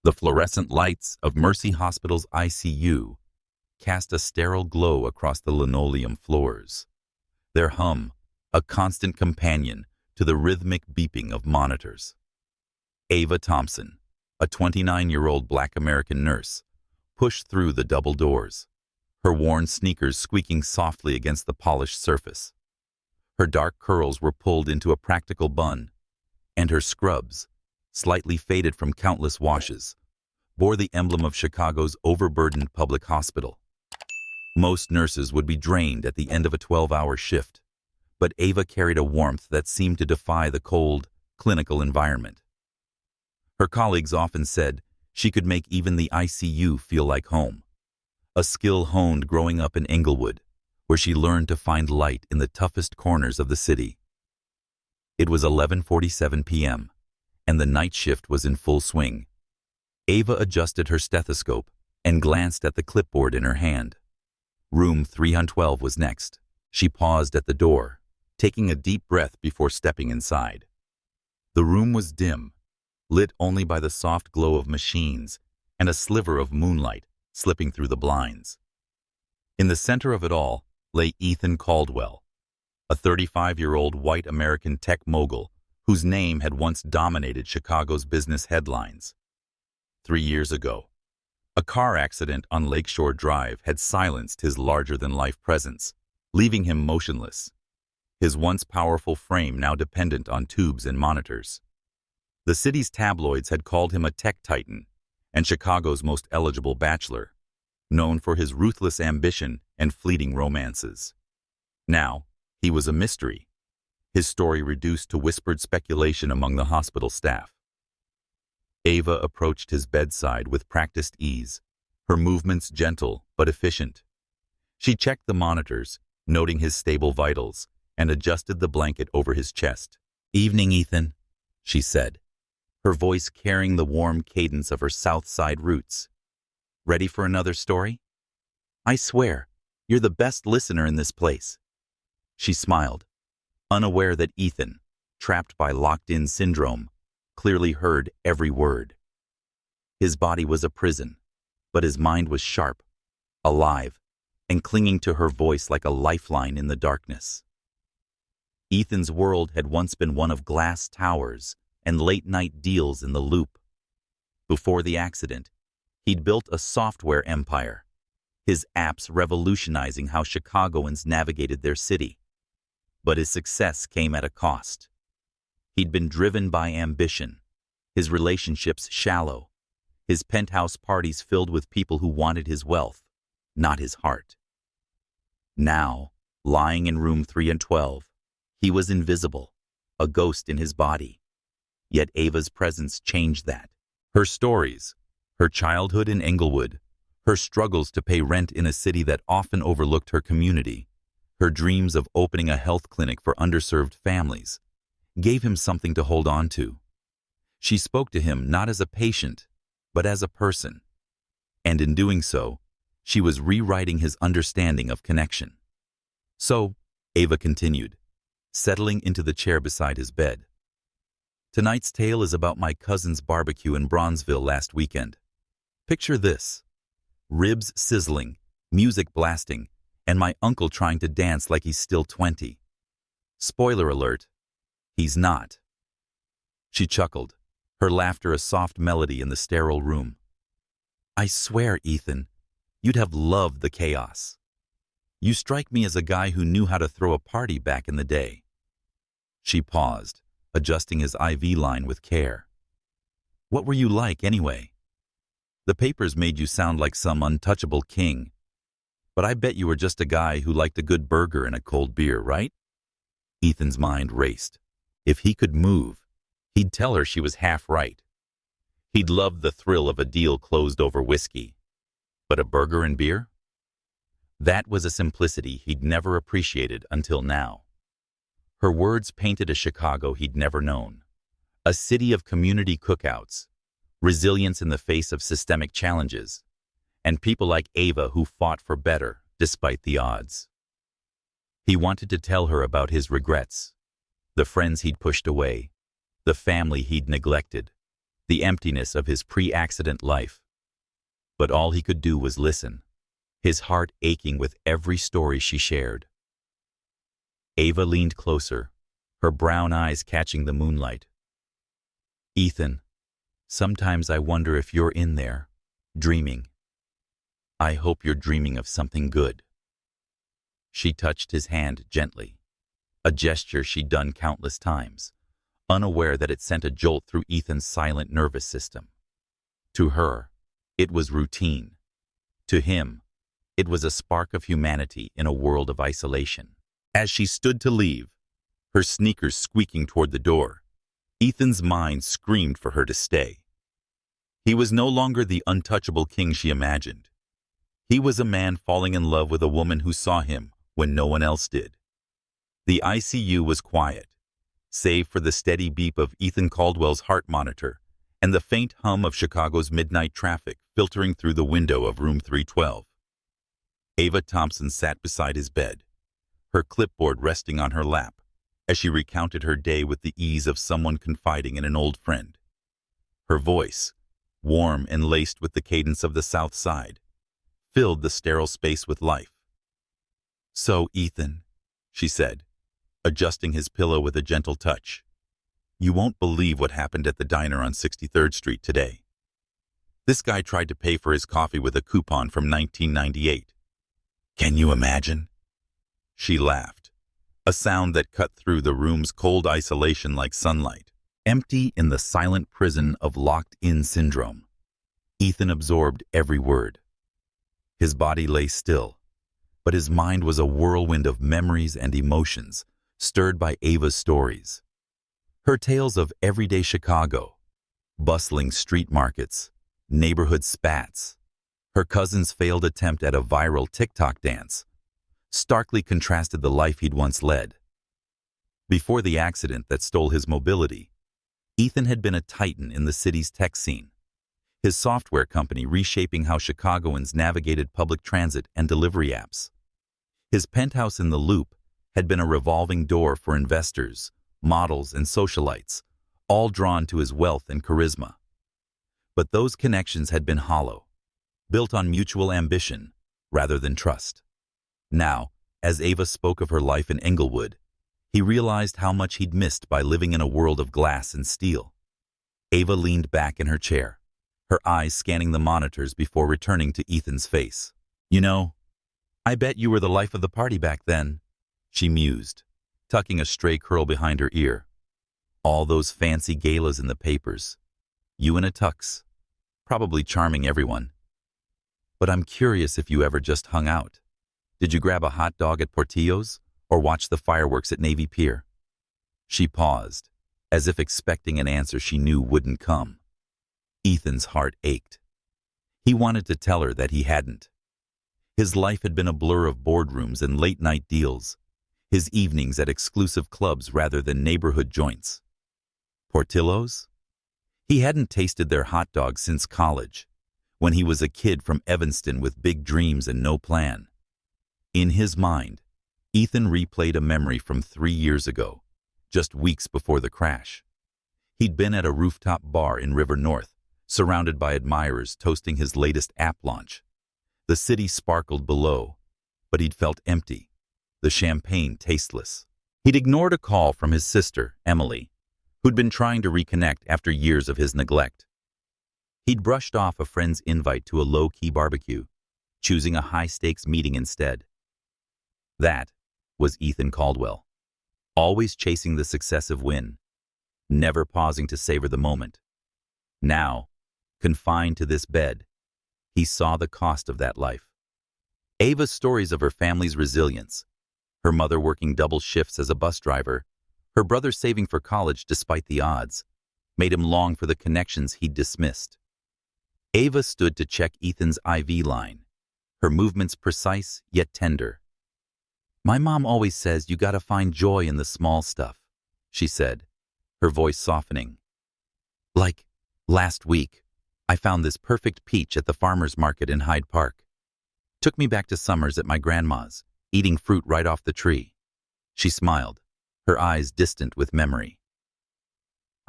The fluorescent lights of Mercy Hospital's ICU cast a sterile glow across the linoleum floors. Their hum, a constant companion to the rhythmic beeping of monitors. Ava Thompson, a 29-year-old Black American nurse, pushed through the double doors, her worn sneakers squeaking softly against the polished surface. Her dark curls were pulled into a practical bun, and her scrubs, slightly faded from countless washes, bore the emblem of Chicago's overburdened public hospital. Most nurses would be drained at the end of a 12-hour shift, but Ava carried a warmth that seemed to defy the cold, clinical environment. Her colleagues often said she could make even the ICU feel like home, a skill honed growing up in Inglewood, where she learned to find light in the toughest corners of the city. It was 11:47 p.m., and the night shift was in full swing. Ava adjusted her stethoscope and glanced at the clipboard in her hand. Room 312 was next. She paused at the door, taking a deep breath before stepping inside. The room was dim, lit only by the soft glow of machines and a sliver of moonlight slipping through the blinds. In the center of it all lay Ethan Caldwell, a 35-year-old white American tech mogul whose name had once dominated Chicago's business headlines. 3 years ago, a car accident on Lakeshore Drive had silenced his larger-than-life presence, leaving him motionless, his once powerful frame now dependent on tubes and monitors. The city's tabloids had called him a tech titan and Chicago's most eligible bachelor, known for his ruthless ambition and fleeting romances. Now, he was a mystery, his story reduced to whispered speculation among the hospital staff. Ava approached his bedside with practiced ease, her movements gentle but efficient. She checked the monitors, noting his stable vitals, and adjusted the blanket over his chest. "Evening, Ethan," she said, her voice carrying the warm cadence of her South Side roots. "Ready for another story? I swear, you're the best listener in this place." She smiled, unaware that Ethan, trapped by locked-in syndrome, clearly heard every word. His body was a prison, but his mind was sharp, alive, and clinging to her voice like a lifeline in the darkness. Ethan's world had once been one of glass towers and late-night deals in the Loop. Before the accident, he'd built a software empire, his apps revolutionizing how Chicagoans navigated their city. But his success came at a cost. He'd been driven by ambition, his relationships shallow, his penthouse parties filled with people who wanted his wealth, not his heart. Now, lying in room 312, he was invisible, a ghost in his body. Yet Ava's presence changed that. Her stories, her childhood in Inglewood, her struggles to pay rent in a city that often overlooked her community, her dreams of opening a health clinic for underserved families, gave him something to hold on to. She spoke to him not as a patient, but as a person. And in doing so, she was rewriting his understanding of connection. "So," Ava continued, settling into the chair beside his bed, "tonight's tale is about my cousin's barbecue in Bronzeville last weekend. Picture this: ribs sizzling, music blasting, and my uncle trying to dance like he's still 20. Spoiler alert, he's not." She chuckled, her laughter a soft melody in the sterile room. "I swear, Ethan, you'd have loved the chaos. You strike me as a guy who knew how to throw a party back in the day." She paused, adjusting his IV line with care. "What were you like, anyway? The papers made you sound like some untouchable king, but I bet you were just a guy who liked a good burger and a cold beer, right?" Ethan's mind raced. If he could move, he'd tell her she was half right. He'd loved the thrill of a deal closed over whiskey. But a burger and beer? That was a simplicity he'd never appreciated until now. Her words painted a Chicago he'd never known, a city of community cookouts, resilience in the face of systemic challenges, and people like Ava who fought for better despite the odds. He wanted to tell her about his regrets, the friends he'd pushed away, the family he'd neglected, the emptiness of his pre-accident life. But all he could do was listen, his heart aching with every story she shared. Ava leaned closer, her brown eyes catching the moonlight. "Ethan, sometimes I wonder if you're in there, dreaming. I hope you're dreaming of something good." She touched his hand gently, a gesture she'd done countless times, unaware that it sent a jolt through Ethan's silent nervous system. To her, it was routine. To him, it was a spark of humanity in a world of isolation. As she stood to leave, her sneakers squeaking toward the door, Ethan's mind screamed for her to stay. He was no longer the untouchable king she imagined. He was a man falling in love with a woman who saw him when no one else did. The ICU was quiet, save for the steady beep of Ethan Caldwell's heart monitor and the faint hum of Chicago's midnight traffic filtering through the window of room 312. Ava Thompson sat beside his bed, her clipboard resting on her lap, as she recounted her day with the ease of someone confiding in an old friend. Her voice, warm and laced with the cadence of the South Side, filled the sterile space with life. "So, Ethan," she said, adjusting his pillow with a gentle touch, "you won't believe what happened at the diner on 63rd Street today. This guy tried to pay for his coffee with a coupon from 1998. Can you imagine?" She laughed, a sound that cut through the room's cold isolation like sunlight. Empty in the silent prison of locked-in syndrome, Ethan absorbed every word. His body lay still, but his mind was a whirlwind of memories and emotions stirred by Ava's stories. Her tales of everyday Chicago, bustling street markets, neighborhood spats, her cousin's failed attempt at a viral TikTok dance, starkly contrasted the life he'd once led. Before the accident that stole his mobility, Ethan had been a titan in the city's tech scene, his software company reshaping how Chicagoans navigated public transit and delivery apps. His penthouse in the Loop had been a revolving door for investors, models, and socialites, all drawn to his wealth and charisma. But those connections had been hollow, built on mutual ambition rather than trust. Now, as Ava spoke of her life in Englewood, he realized how much he'd missed by living in a world of glass and steel. Ava leaned back in her chair, her eyes scanning the monitors before returning to Ethan's face. "You know, I bet you were the life of the party back then," she mused, tucking a stray curl behind her ear. "All those fancy galas in the papers. You in a tux, probably charming everyone. But I'm curious if you ever just hung out. Did you grab a hot dog at Portillo's or watch the fireworks at Navy Pier?" She paused, as if expecting an answer she knew wouldn't come. Ethan's heart ached. He wanted to tell her that he hadn't. His life had been a blur of boardrooms and late-night deals, his evenings at exclusive clubs rather than neighborhood joints. Portillo's? He hadn't tasted their hot dogs since college, when he was a kid from Evanston with big dreams and no plan. In his mind, Ethan replayed a memory from 3 years ago, just weeks before the crash. He'd been at a rooftop bar in River North, surrounded by admirers toasting his latest app launch. The city sparkled below, but he'd felt empty, the champagne tasteless. He'd ignored a call from his sister, Emily, who'd been trying to reconnect after years of his neglect. He'd brushed off a friend's invite to a low-key barbecue, choosing a high-stakes meeting instead. That was Ethan Caldwell, always chasing the successive win, never pausing to savor the moment. Now, confined to this bed, he saw the cost of that life. Ava's stories of her family's resilience, her mother working double shifts as a bus driver, her brother saving for college despite the odds, made him long for the connections he'd dismissed. Ava stood to check Ethan's IV line, her movements precise yet tender. "My mom always says you gotta find joy in the small stuff," she said, her voice softening. "Like, last week, I found this perfect peach at the farmer's market in Hyde Park. Took me back to summers at my grandma's, eating fruit right off the tree." She smiled, her eyes distant with memory.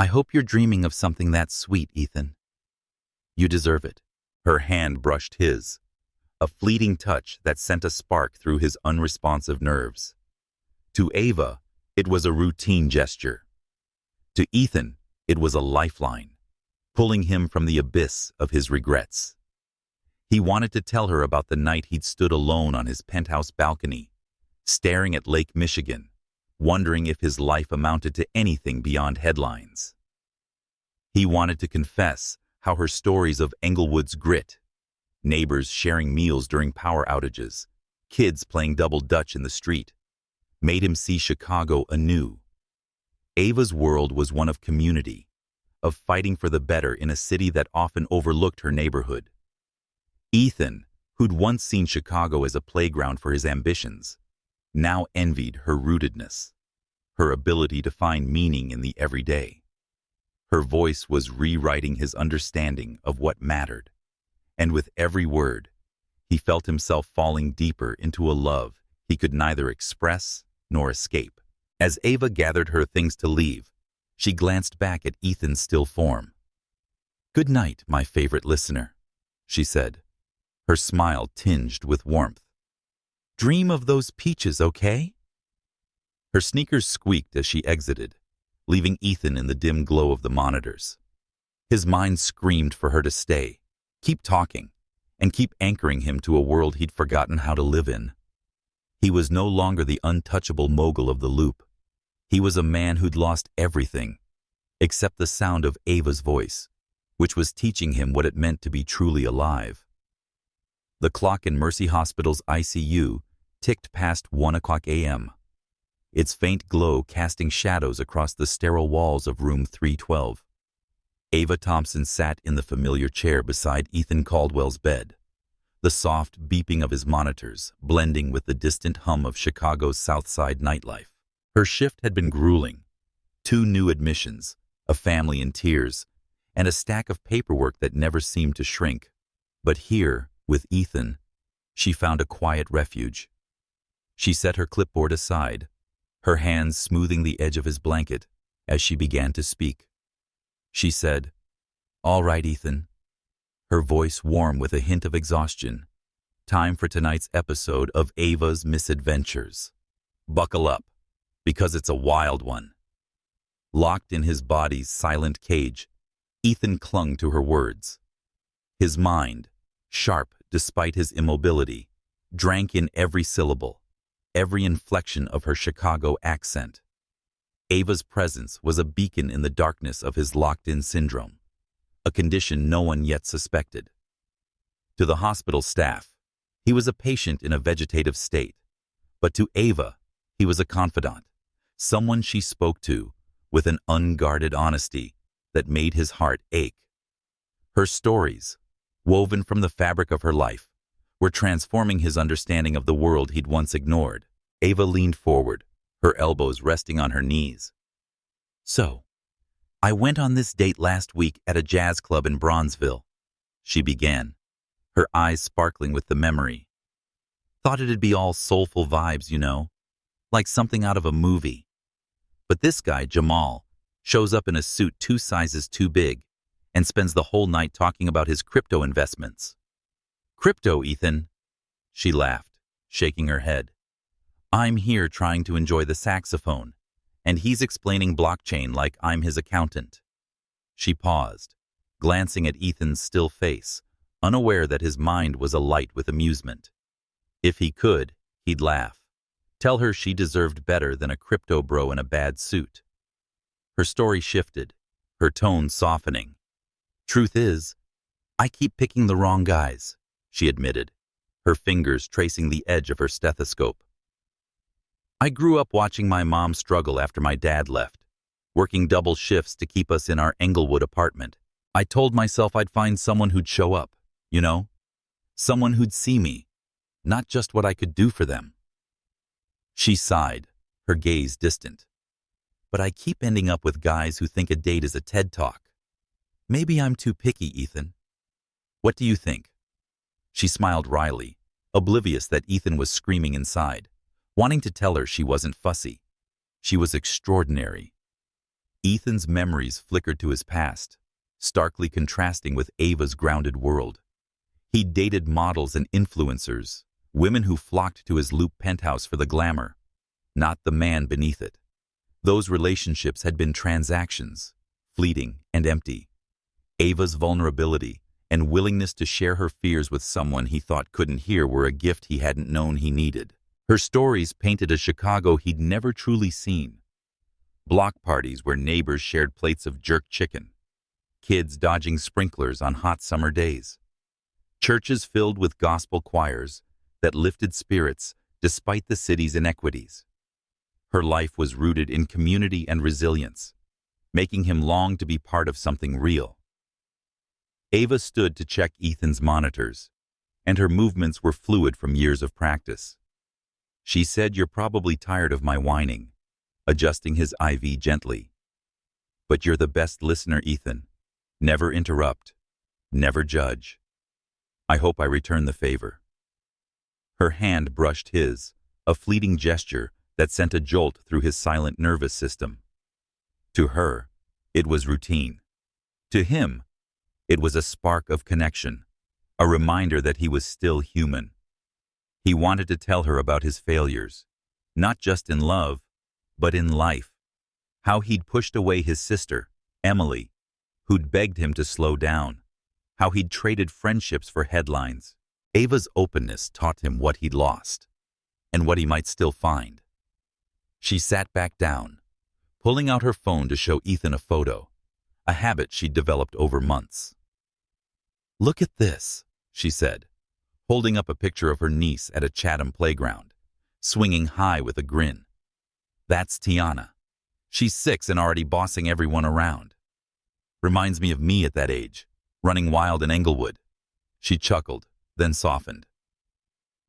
I hope you're dreaming of something that sweet, Ethan. You deserve it. Her hand brushed his, a fleeting touch that sent a spark through his unresponsive nerves. To Ava, it was a routine gesture. To Ethan, it was a lifeline, pulling him from the abyss of his regrets. He wanted to tell her about the night he'd stood alone on his penthouse balcony, staring at Lake Michigan, wondering if his life amounted to anything beyond headlines. He wanted to confess how her stories of Englewood's grit, neighbors sharing meals during power outages, kids playing double dutch in the street, made him see Chicago anew. Ava's world was one of community, of fighting for the better in a city that often overlooked her neighborhood. Ethan, who'd once seen Chicago as a playground for his ambitions, now envied her rootedness, her ability to find meaning in the everyday. Her voice was rewriting his understanding of what mattered, and with every word, he felt himself falling deeper into a love he could neither express nor escape. As Ava gathered her things to leave, she glanced back at Ethan's still form. "Good night, my favorite listener," she said, her smile tinged with warmth. "Dream of those peaches, okay?" Her sneakers squeaked as she exited, leaving Ethan in the dim glow of the monitors. His mind screamed for her to stay, keep talking, and keep anchoring him to a world he'd forgotten how to live in. He was no longer the untouchable mogul of the loop. He was a man who'd lost everything, except the sound of Ava's voice, which was teaching him what it meant to be truly alive. The clock in Mercy Hospital's ICU ticked past 1 a.m., its faint glow casting shadows across the sterile walls of room 312. Ava Thompson sat in the familiar chair beside Ethan Caldwell's bed, the soft beeping of his monitors blending with the distant hum of Chicago's South Side nightlife. Her shift had been grueling. 2 new admissions, a family in tears, and a stack of paperwork that never seemed to shrink. But here, with Ethan, she found a quiet refuge. She set her clipboard aside, her hands smoothing the edge of his blanket as she began to speak. She said, "All right, Ethan," her voice warm with a hint of exhaustion. "Time for tonight's episode of Ava's Misadventures. Buckle up, because it's a wild one." Locked in his body's silent cage, Ethan clung to her words. His mind, sharp despite his immobility, drank in every syllable, every inflection of her Chicago accent. Ava's presence was a beacon in the darkness of his locked-in syndrome, a condition no one yet suspected. To the hospital staff, he was a patient in a vegetative state, but to Ava, he was a confidant, someone she spoke to with an unguarded honesty that made his heart ache. Her stories, woven from the fabric of her life, were transforming his understanding of the world he'd once ignored. Ava leaned forward, her elbows resting on her knees. "So, I went on this date last week at a jazz club in Bronzeville," she began, her eyes sparkling with the memory. "Thought it'd be all soulful vibes, you know, like something out of a movie. But this guy, Jamal, shows up in a suit 2 sizes too big and spends the whole night talking about his crypto investments." "Crypto, Ethan?" She laughed, shaking her head. "I'm here trying to enjoy the saxophone, and he's explaining blockchain like I'm his accountant." She paused, glancing at Ethan's still face, unaware that his mind was alight with amusement. If he could, he'd laugh, tell her she deserved better than a crypto bro in a bad suit. Her story shifted, her tone softening. "Truth is, I keep picking the wrong guys," she admitted, her fingers tracing the edge of her stethoscope. "I grew up watching my mom struggle after my dad left, working double shifts to keep us in our Englewood apartment. I told myself I'd find someone who'd show up, you know? Someone who'd see me, not just what I could do for them." She sighed, her gaze distant. "But I keep ending up with guys who think a date is a TED Talk. Maybe I'm too picky, Ethan. What do you think?" She smiled wryly, oblivious that Ethan was screaming inside, wanting to tell her she wasn't fussy. She was extraordinary. Ethan's memories flickered to his past, starkly contrasting with Ava's grounded world. He'd dated models and influencers, women who flocked to his loop penthouse for the glamour, not the man beneath it. Those relationships had been transactions, fleeting and empty. Ava's vulnerability and willingness to share her fears with someone he thought couldn't hear were a gift he hadn't known he needed. Her stories painted a Chicago he'd never truly seen. Block parties where neighbors shared plates of jerk chicken, kids dodging sprinklers on hot summer days, churches filled with gospel choirs that lifted spirits despite the city's inequities. Her life was rooted in community and resilience, making him long to be part of something real. Ava stood to check Ethan's monitors, and her movements were fluid from years of practice. She said, "You're probably tired of my whining," adjusting his IV gently. "But you're the best listener, Ethan. Never interrupt, never judge. I hope I return the favor." Her hand brushed his, a fleeting gesture that sent a jolt through his silent nervous system. To her, it was routine. To him, it was a spark of connection, a reminder that he was still human. He wanted to tell her about his failures, not just in love, but in life. How he'd pushed away his sister, Emily, who'd begged him to slow down. How he'd traded friendships for headlines. Ava's openness taught him what he'd lost, and what he might still find. She sat back down, pulling out her phone to show Ethan a photo, a habit she'd developed over months. "Look at this," she said, holding up a picture of her niece at a Chatham playground, swinging high with a grin. "That's Tiana. She's 6 and already bossing everyone around. Reminds me of me at that age, running wild in Englewood." She chuckled, then softened.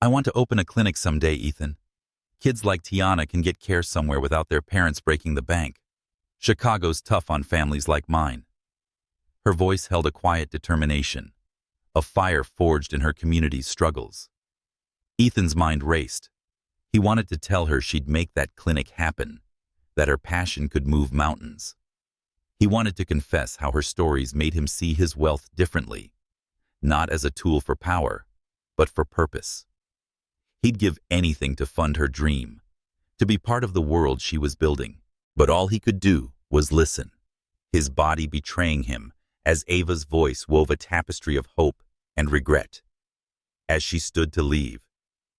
"I want to open a clinic someday, Ethan. Kids like Tiana can get care somewhere without their parents breaking the bank. Chicago's tough on families like mine." Her voice held a quiet determination, a fire forged in her community's struggles. Ethan's mind raced. He wanted to tell her she'd make that clinic happen, that her passion could move mountains. He wanted to confess how her stories made him see his wealth differently, not as a tool for power, but for purpose. He'd give anything to fund her dream, to be part of the world she was building. But all he could do was listen, his body betraying him as Ava's voice wove a tapestry of hope and regret. As she stood to leave,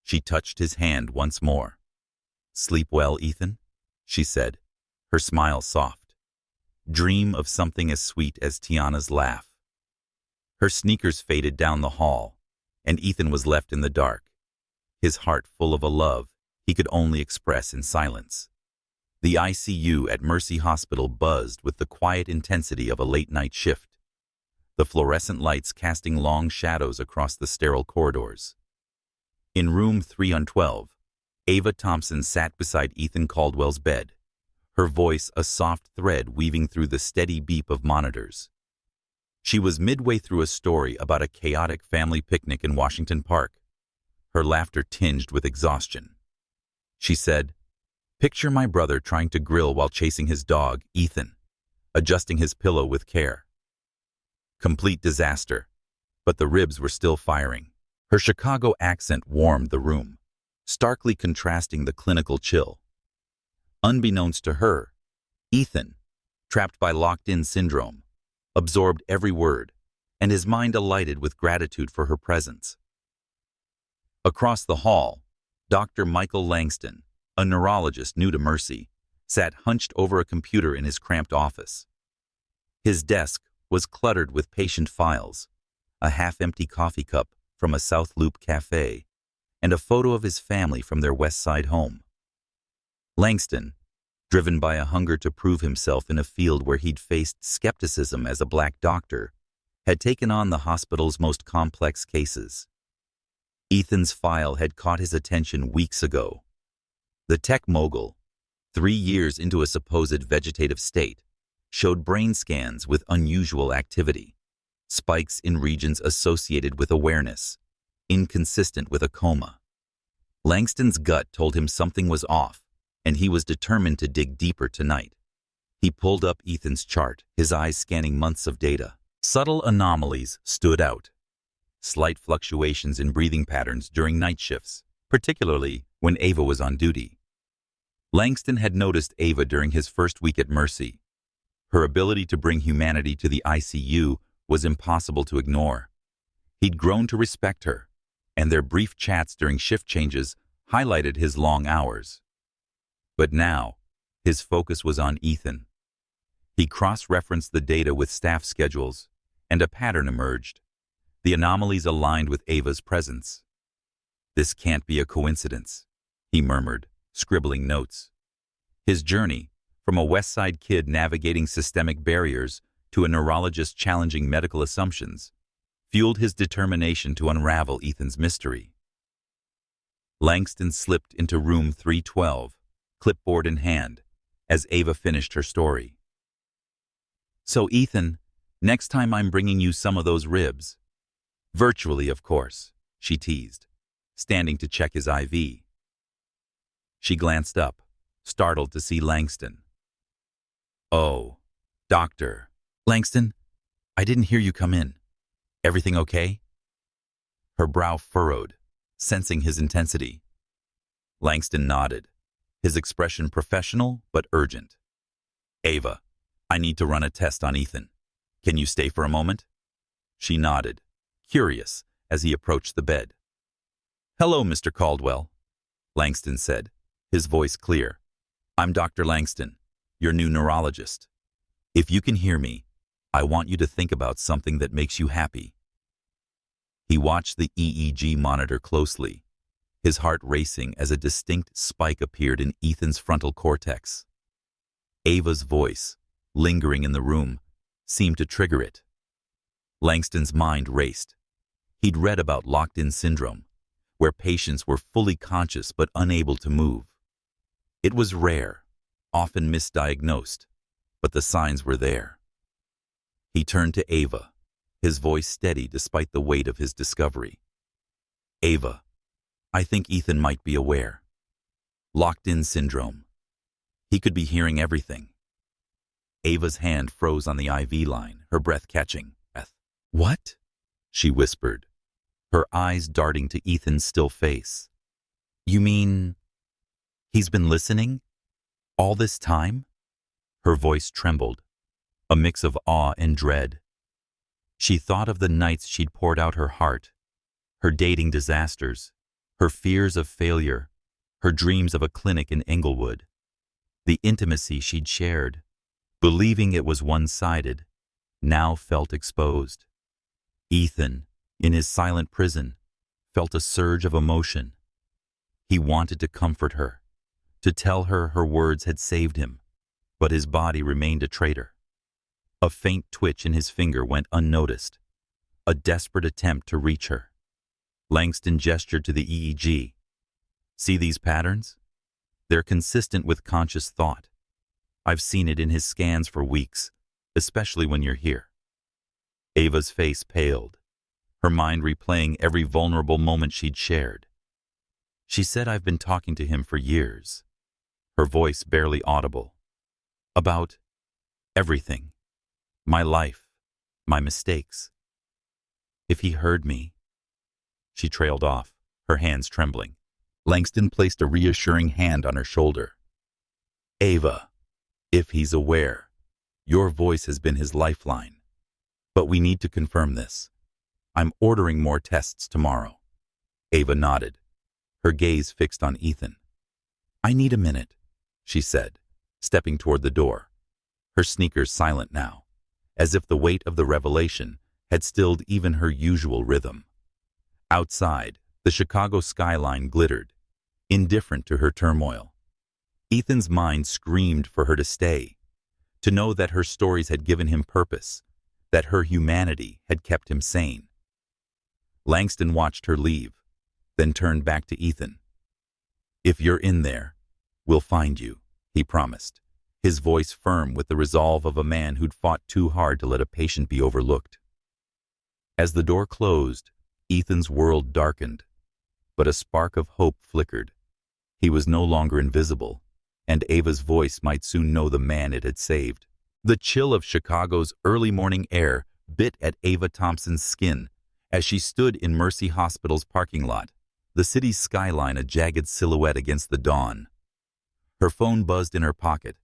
she touched his hand once more. "Sleep well, Ethan," she said, her smile soft. "Dream of something as sweet as Tiana's laugh." Her sneakers faded down the hall, and Ethan was left in the dark, his heart full of a love he could only express in silence. The ICU at Mercy Hospital buzzed with the quiet intensity of a late-night shift, the fluorescent lights casting long shadows across the sterile corridors. In room 312, Ava Thompson sat beside Ethan Caldwell's bed, her voice a soft thread weaving through the steady beep of monitors. She was midway through a story about a chaotic family picnic in Washington Park, her laughter tinged with exhaustion. She said, "Picture my brother trying to grill while chasing his dog, Ethan, adjusting his pillow with care. Complete disaster, but the ribs were still firing." Her Chicago accent warmed the room, starkly contrasting the clinical chill. Unbeknownst to her, Ethan, trapped by locked-in syndrome, absorbed every word, and his mind alighted with gratitude for her presence. Across the hall, Dr. Michael Langston, a neurologist new to Mercy, sat hunched over a computer in his cramped office. His desk was cluttered with patient files, a half-empty coffee cup from a South Loop cafe, and a photo of his family from their West Side home. Langston, driven by a hunger to prove himself in a field where he'd faced skepticism as a black doctor, had taken on the hospital's most complex cases. Ethan's file had caught his attention weeks ago. The tech mogul, 3 years into a supposed vegetative state, showed brain scans with unusual activity, spikes in regions associated with awareness, inconsistent with a coma. Langston's gut told him something was off, and he was determined to dig deeper tonight. He pulled up Ethan's chart, his eyes scanning months of data. Subtle anomalies stood out. Slight fluctuations in breathing patterns during night shifts, particularly when Ava was on duty. Langston had noticed Ava during his first week at Mercy. Her ability to bring humanity to the ICU was impossible to ignore. He'd grown to respect her, and their brief chats during shift changes highlighted his long hours. But now, his focus was on Ethan. He cross-referenced the data with staff schedules, and a pattern emerged. The anomalies aligned with Ava's presence. "This can't be a coincidence," he murmured, scribbling notes. His journey, from a West Side kid navigating systemic barriers to a neurologist challenging medical assumptions, fueled his determination to unravel Ethan's mystery. Langston slipped into room 312, clipboard in hand, as Ava finished her story. "So, Ethan, next time I'm bringing you some of those ribs." "Virtually, of course," she teased, standing to check his IV. She glanced up, startled to see Langston. "Oh, Doctor. Langston, I didn't hear you come in. Everything okay?" Her brow furrowed, sensing his intensity. Langston nodded, his expression professional but urgent. "Ava, I need to run a test on Ethan. Can you stay for a moment?" She nodded, curious, as he approached the bed. "Hello, Mr. Caldwell," Langston said, his voice clear. "I'm Dr. Langston, your new neurologist. If you can hear me, I want you to think about something that makes you happy." He watched the EEG monitor closely, his heart racing as a distinct spike appeared in Ethan's frontal cortex. Ava's voice, lingering in the room, seemed to trigger it. Langston's mind raced. He'd read about locked-in syndrome, where patients were fully conscious but unable to move. It was rare, often misdiagnosed, but the signs were there. He turned to Ava, his voice steady despite the weight of his discovery. "Ava, I think Ethan might be aware. Locked-in syndrome. He could be hearing everything." Ava's hand froze on the IV line, her breath catching. "What?" she whispered, her eyes darting to Ethan's still face. "You mean he's been listening? All this time?" Her voice trembled, a mix of awe and dread. She thought of the nights she'd poured out her heart, her dating disasters, her fears of failure, her dreams of a clinic in Englewood, the intimacy she'd shared, believing it was one-sided, now felt exposed. Ethan, in his silent prison, felt a surge of emotion. He wanted to comfort her, to tell her her words had saved him, but his body remained a traitor. A faint twitch in his finger went unnoticed, a desperate attempt to reach her. Langston gestured to the EEG. "See these patterns? They're consistent with conscious thought. I've seen it in his scans for weeks, especially when you're here." Ava's face paled, her mind replaying every vulnerable moment she'd shared. "She said I've been talking to him for years," her voice barely audible. "About everything. My life, my mistakes. If he heard me..." She trailed off, her hands trembling. Langston placed a reassuring hand on her shoulder. "Ava, if he's aware, your voice has been his lifeline. But we need to confirm this. I'm ordering more tests tomorrow." Ava nodded, her gaze fixed on Ethan. "I need a minute," she said, stepping toward the door, her sneakers silent now, as if the weight of the revelation had stilled even her usual rhythm. Outside, the Chicago skyline glittered, indifferent to her turmoil. Ethan's mind screamed for her to stay, to know that her stories had given him purpose, that her humanity had kept him sane. Langston watched her leave, then turned back to Ethan. "If you're in there, we'll find you," he promised, his voice firm with the resolve of a man who'd fought too hard to let a patient be overlooked. As the door closed, Ethan's world darkened, but a spark of hope flickered. He was no longer invisible. and Ava's voice might soon know the man it had saved. The chill of Chicago's early morning air bit at Ava Thompson's skin as she stood in Mercy Hospital's parking lot, the city's skyline a jagged silhouette against the dawn. Her phone buzzed in her pocket,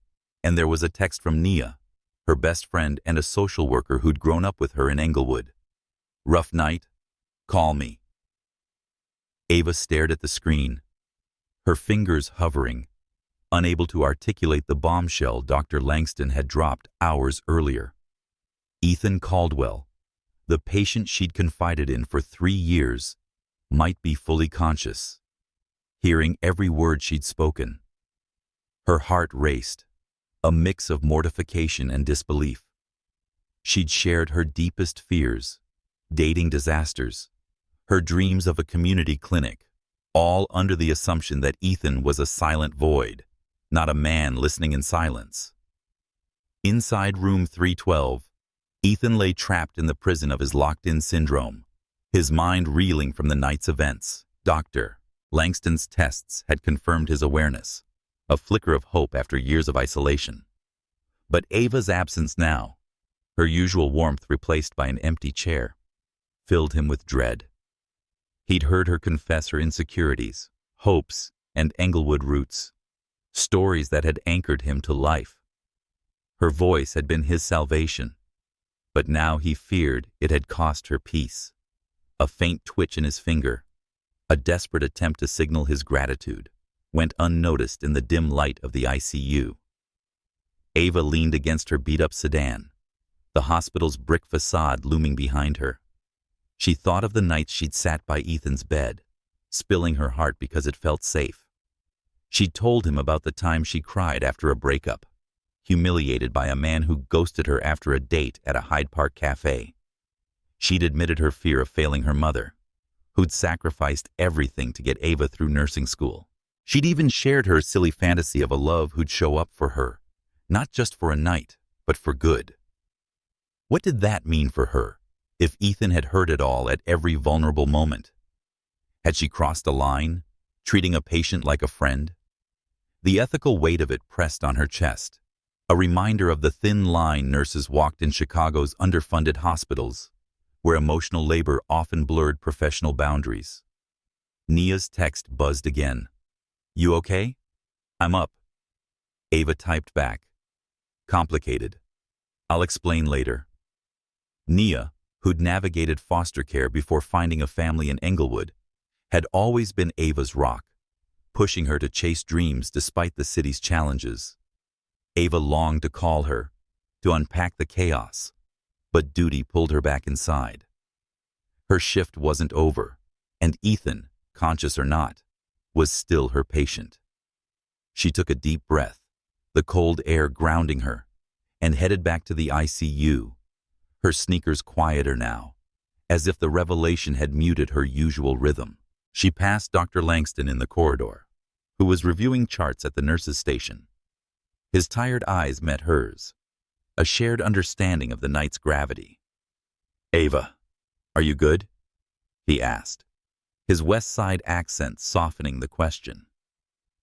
and there was a text from Nia, her best friend and a social worker who'd grown up with her in Englewood. "Rough night? Call me." Ava stared at the screen, her fingers hovering, unable to articulate the bombshell Dr. Langston had dropped hours earlier. Ethan Caldwell, the patient she'd confided in for 3 years, might be fully conscious, hearing every word she'd spoken. Her heart raced, a mix of mortification and disbelief. She'd shared her deepest fears, dating disasters, her dreams of a community clinic, all under the assumption that Ethan was a silent void, not a man listening in silence. Inside room 312, Ethan lay trapped in the prison of his locked-in syndrome, his mind reeling from the night's events. Dr. Langston's tests had confirmed his awareness, a flicker of hope after years of isolation. But Ava's absence now, her usual warmth replaced by an empty chair, filled him with dread. He'd heard her confess her insecurities, hopes, and Englewood roots, stories that had anchored him to life. Her voice had been his salvation, but now he feared it had cost her peace. A faint twitch in his finger, a desperate attempt to signal his gratitude, went unnoticed in the dim light of the ICU. Ava leaned against her beat-up sedan, the hospital's brick facade looming behind her. She thought of the nights she'd sat by Ethan's bed, spilling her heart because it felt safe. She'd told him about the time she cried after a breakup, humiliated by a man who ghosted her after a date at a Hyde Park cafe. She'd admitted her fear of failing her mother, who'd sacrificed everything to get Ava through nursing school. She'd even shared her silly fantasy of a love who'd show up for her, not just for a night, but for good. What did that mean for her, if Ethan had heard it all at every vulnerable moment? Had she crossed a line, treating a patient like a friend? The ethical weight of it pressed on her chest, a reminder of the thin line nurses walked in Chicago's underfunded hospitals, where emotional labor often blurred professional boundaries. Nia's text buzzed again. "You okay? I'm up." Ava typed back. "Complicated. I'll explain later." Nia, who'd navigated foster care before finding a family in Englewood, had always been Ava's rock, pushing her to chase dreams despite the city's challenges. Ava longed to call her, to unpack the chaos, but duty pulled her back inside. Her shift wasn't over, and Ethan, conscious or not, was still her patient. She took a deep breath, the cold air grounding her, and headed back to the ICU, her sneakers quieter now, as if the revelation had muted her usual rhythm. She passed Dr. Langston in the corridor, who was reviewing charts at the nurse's station. His tired eyes met hers, a shared understanding of the night's gravity. "Ava, are you good?" he asked, his West Side accent softening the question.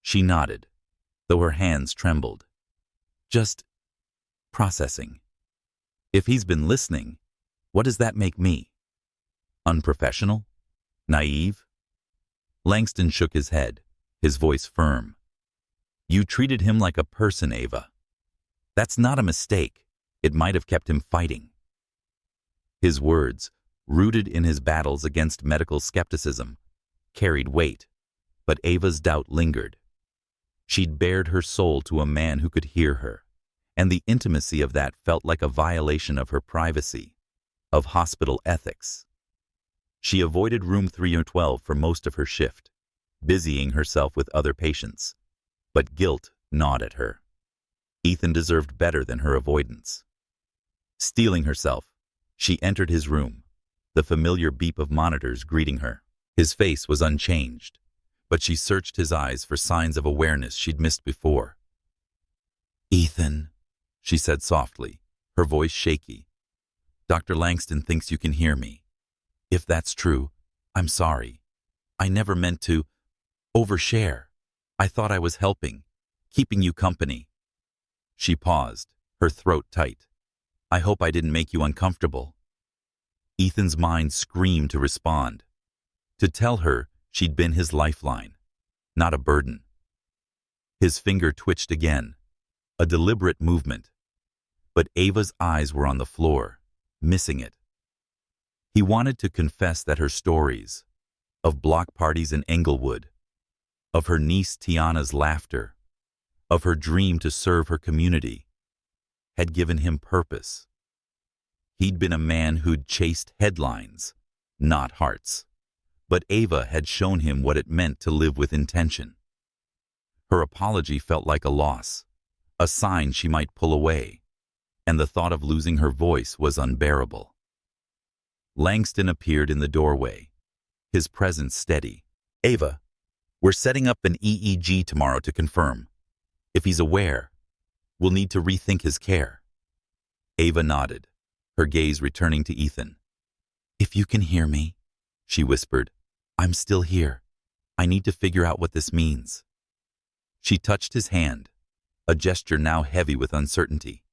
She nodded, though her hands trembled. "Just processing. If he's been listening, what does that make me? Unprofessional? Naive?" Langston shook his head, his voice firm. "You treated him like a person, Ava. That's not a mistake. It might have kept him fighting." His words, rooted in his battles against medical skepticism, carried weight, but Ava's doubt lingered. She'd bared her soul to a man who could hear her, and the intimacy of that felt like a violation of her privacy, of hospital ethics. She avoided room 312 for most of her shift, busying herself with other patients, but guilt gnawed at her. Ethan deserved better than her avoidance. Steeling herself, she entered his room, the familiar beep of monitors greeting her. His face was unchanged, but she searched his eyes for signs of awareness she'd missed before. "Ethan," she said softly, her voice shaky. "Dr. Langston thinks you can hear me. If that's true, I'm sorry. I never meant to overshare. I thought I was helping, keeping you company." She paused, her throat tight. "I hope I didn't make you uncomfortable." Ethan's mind screamed to respond, to tell her she'd been his lifeline, not a burden. His finger twitched again, a deliberate movement, but Ava's eyes were on the floor, missing it. He wanted to confess that her stories, of block parties in Englewood, of her niece Tiana's laughter, of her dream to serve her community, had given him purpose. He'd been a man who'd chased headlines, not hearts, but Ava had shown him what it meant to live with intention. Her apology felt like a loss, a sign she might pull away, and the thought of losing her voice was unbearable. Langston appeared in the doorway, his presence steady. "Ava, we're setting up an EEG tomorrow to confirm. If he's aware, we'll need to rethink his care." Ava nodded, her gaze returning to Ethan. "If you can hear me," she whispered, "I'm still here. I need to figure out what this means." She touched his hand, a gesture now heavy with uncertainty.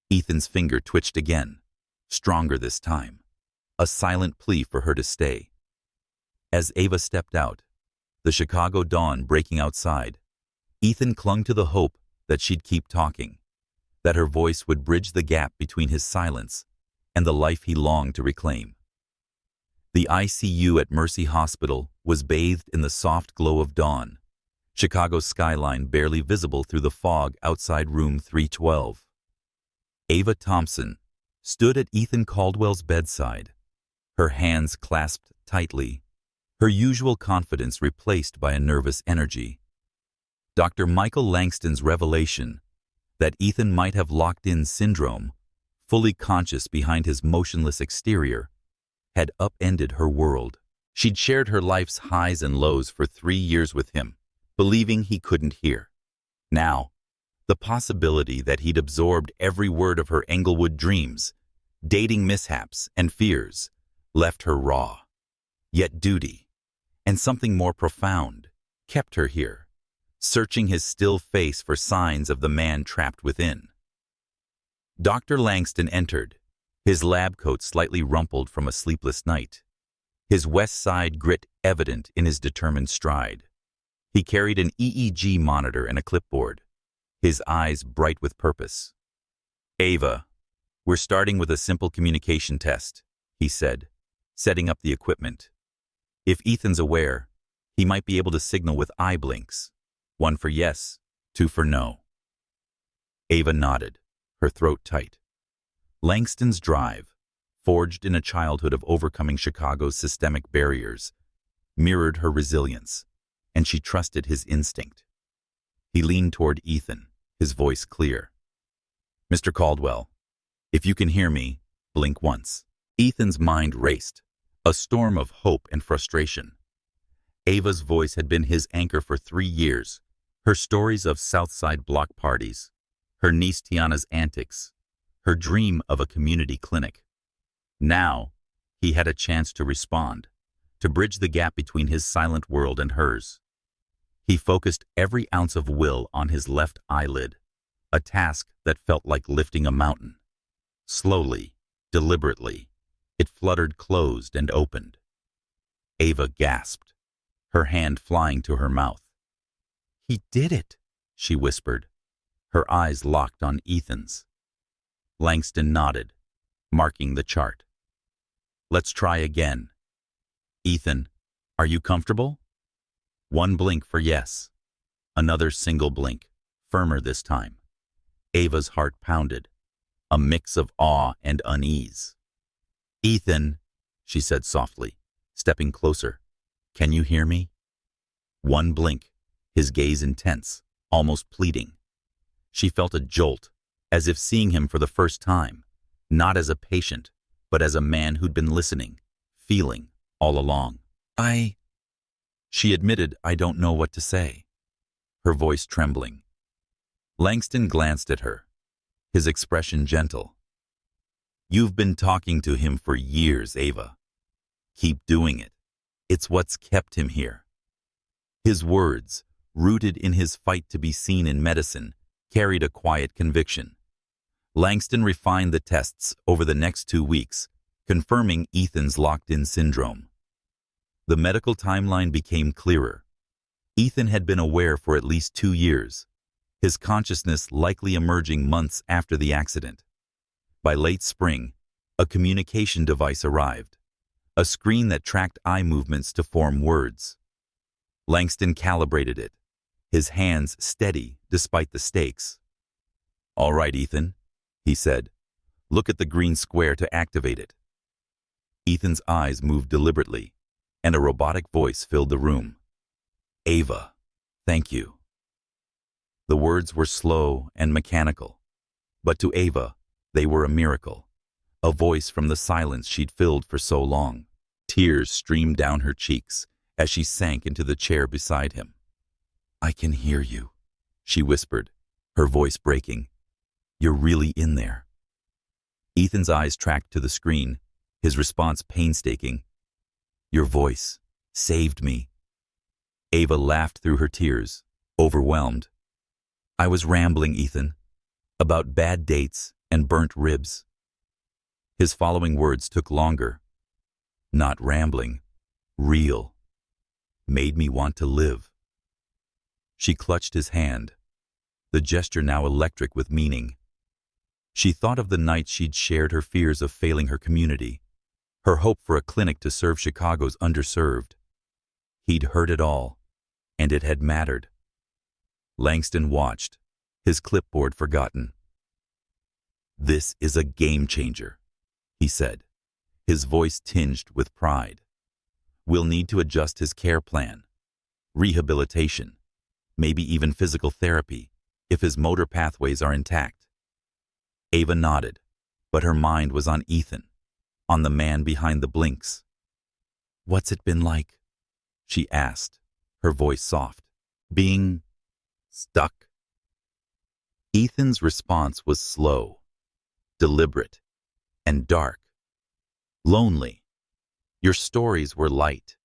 Ethan's finger twitched again, stronger this time, a silent plea for her to stay. As Ava stepped out, the Chicago dawn breaking outside, Ethan clung to the hope that she'd keep talking, that her voice would bridge the gap between his silence and the life he longed to reclaim. The ICU at Mercy Hospital was bathed in the soft glow of dawn, Chicago's skyline barely visible through the fog outside room 312. Ava Thompson stood at Ethan Caldwell's bedside, her hands clasped tightly, her usual confidence replaced by a nervous energy. Dr. Michael Langston's revelation that Ethan might have locked-in syndrome, fully conscious behind his motionless exterior, had upended her world. She'd shared her life's highs and lows for 3 years with him, believing he couldn't hear. Now, the possibility that he'd absorbed every word of her Englewood dreams, dating mishaps, and fears left her raw. Yet duty, and something more profound, kept her here, searching his still face for signs of the man trapped within. Dr. Langston entered, his lab coat slightly rumpled from a sleepless night, his West Side grit evident in his determined stride. He carried an EEG monitor and a clipboard, his eyes bright with purpose. "Ava, we're starting with a simple communication test," he said, setting up the equipment. "If Ethan's aware, he might be able to signal with eye blinks, 1 for yes, 2 for no." Ava nodded, her throat tight. Langston's drive, forged in a childhood of overcoming Chicago's systemic barriers, mirrored her resilience, and she trusted his instinct. He leaned toward Ethan, his voice clear. "Mr. Caldwell, if you can hear me, blink once." Ethan's mind raced, a storm of hope and frustration. Ava's voice had been his anchor for 3 years, her stories of Southside block parties, her niece Tiana's antics, her dream of a community clinic. Now, he had a chance to respond, to bridge the gap between his silent world and hers. He focused every ounce of will on his left eyelid, a task that felt like lifting a mountain. Slowly, deliberately, it fluttered closed and opened. Ava gasped, her hand flying to her mouth. "He did it," she whispered, her eyes locked on Ethan's. Langston nodded, marking the chart. "Let's try again. Ethan, are you comfortable?" 1 blink for yes. Another single blink, firmer this time. Ava's heart pounded, a mix of awe and unease. "Ethan," she said softly, stepping closer, "can you hear me?" 1 blink, his gaze intense, almost pleading. She felt a jolt, as if seeing him for the first time, not as a patient, but as a man who'd been listening, feeling, all along. She admitted, "I don't know what to say," her voice trembling. Langston glanced at her, his expression gentle. "You've been talking to him for years, Ava. Keep doing it. It's what's kept him here." His words, rooted in his fight to be seen in medicine, carried a quiet conviction. Langston refined the tests over the next 2 weeks, confirming Ethan's locked-in syndrome. The medical timeline became clearer. Ethan had been aware for at least 2 years, his consciousness likely emerging months after the accident. By late spring, a communication device arrived, a screen that tracked eye movements to form words. Langston calibrated it, his hands steady despite the stakes. "All right, Ethan," he said. "Look at the green square to activate it." Ethan's eyes moved deliberately, and a robotic voice filled the room. "Ava, thank you." The words were slow and mechanical, but to Ava, they were a miracle, a voice from the silence she'd filled for so long. Tears streamed down her cheeks as she sank into the chair beside him. "I can hear you," she whispered, her voice breaking. "You're really in there." Ethan's eyes tracked to the screen, his response painstaking. "Your voice saved me." Ava laughed through her tears, overwhelmed. "I was rambling, Ethan, about bad dates and burnt ribs." His following words took longer. "Not rambling, real. Made me want to live." She clutched his hand, the gesture now electric with meaning. She thought of the nights she'd shared her fears of failing her community, her hope for a clinic to serve Chicago's underserved. He'd heard it all, and it had mattered. Langston watched, his clipboard forgotten. "This is a game changer," he said, his voice tinged with pride. "We'll need to adjust his care plan, rehabilitation, maybe even physical therapy, if his motor pathways are intact." Ava nodded, but her mind was on Ethan, on the man behind the blinks. "What's it been like?" she asked, her voice soft. "Being stuck?" Ethan's response was slow, deliberate, and dark. "Lonely. Your stories were light."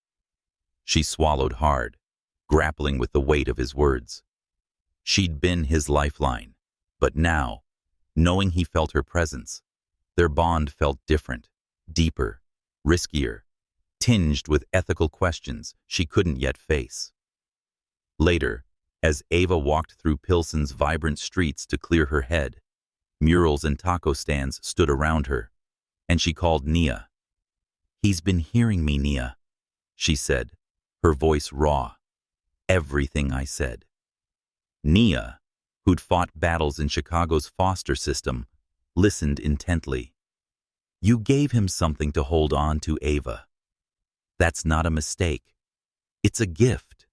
She swallowed hard, grappling with the weight of his words. She'd been his lifeline, but now, knowing he felt her presence, their bond felt different, deeper, riskier, tinged with ethical questions she couldn't yet face. Later, as Ava walked through Pilsen's vibrant streets to clear her head, murals and taco stands stood around her, and she called Nia. "He's been hearing me, Nia," she said, her voice raw. "Everything I said." Nia, who'd fought battles in Chicago's foster system, listened intently. "You gave him something to hold on to, Ava. That's not a mistake. It's a gift."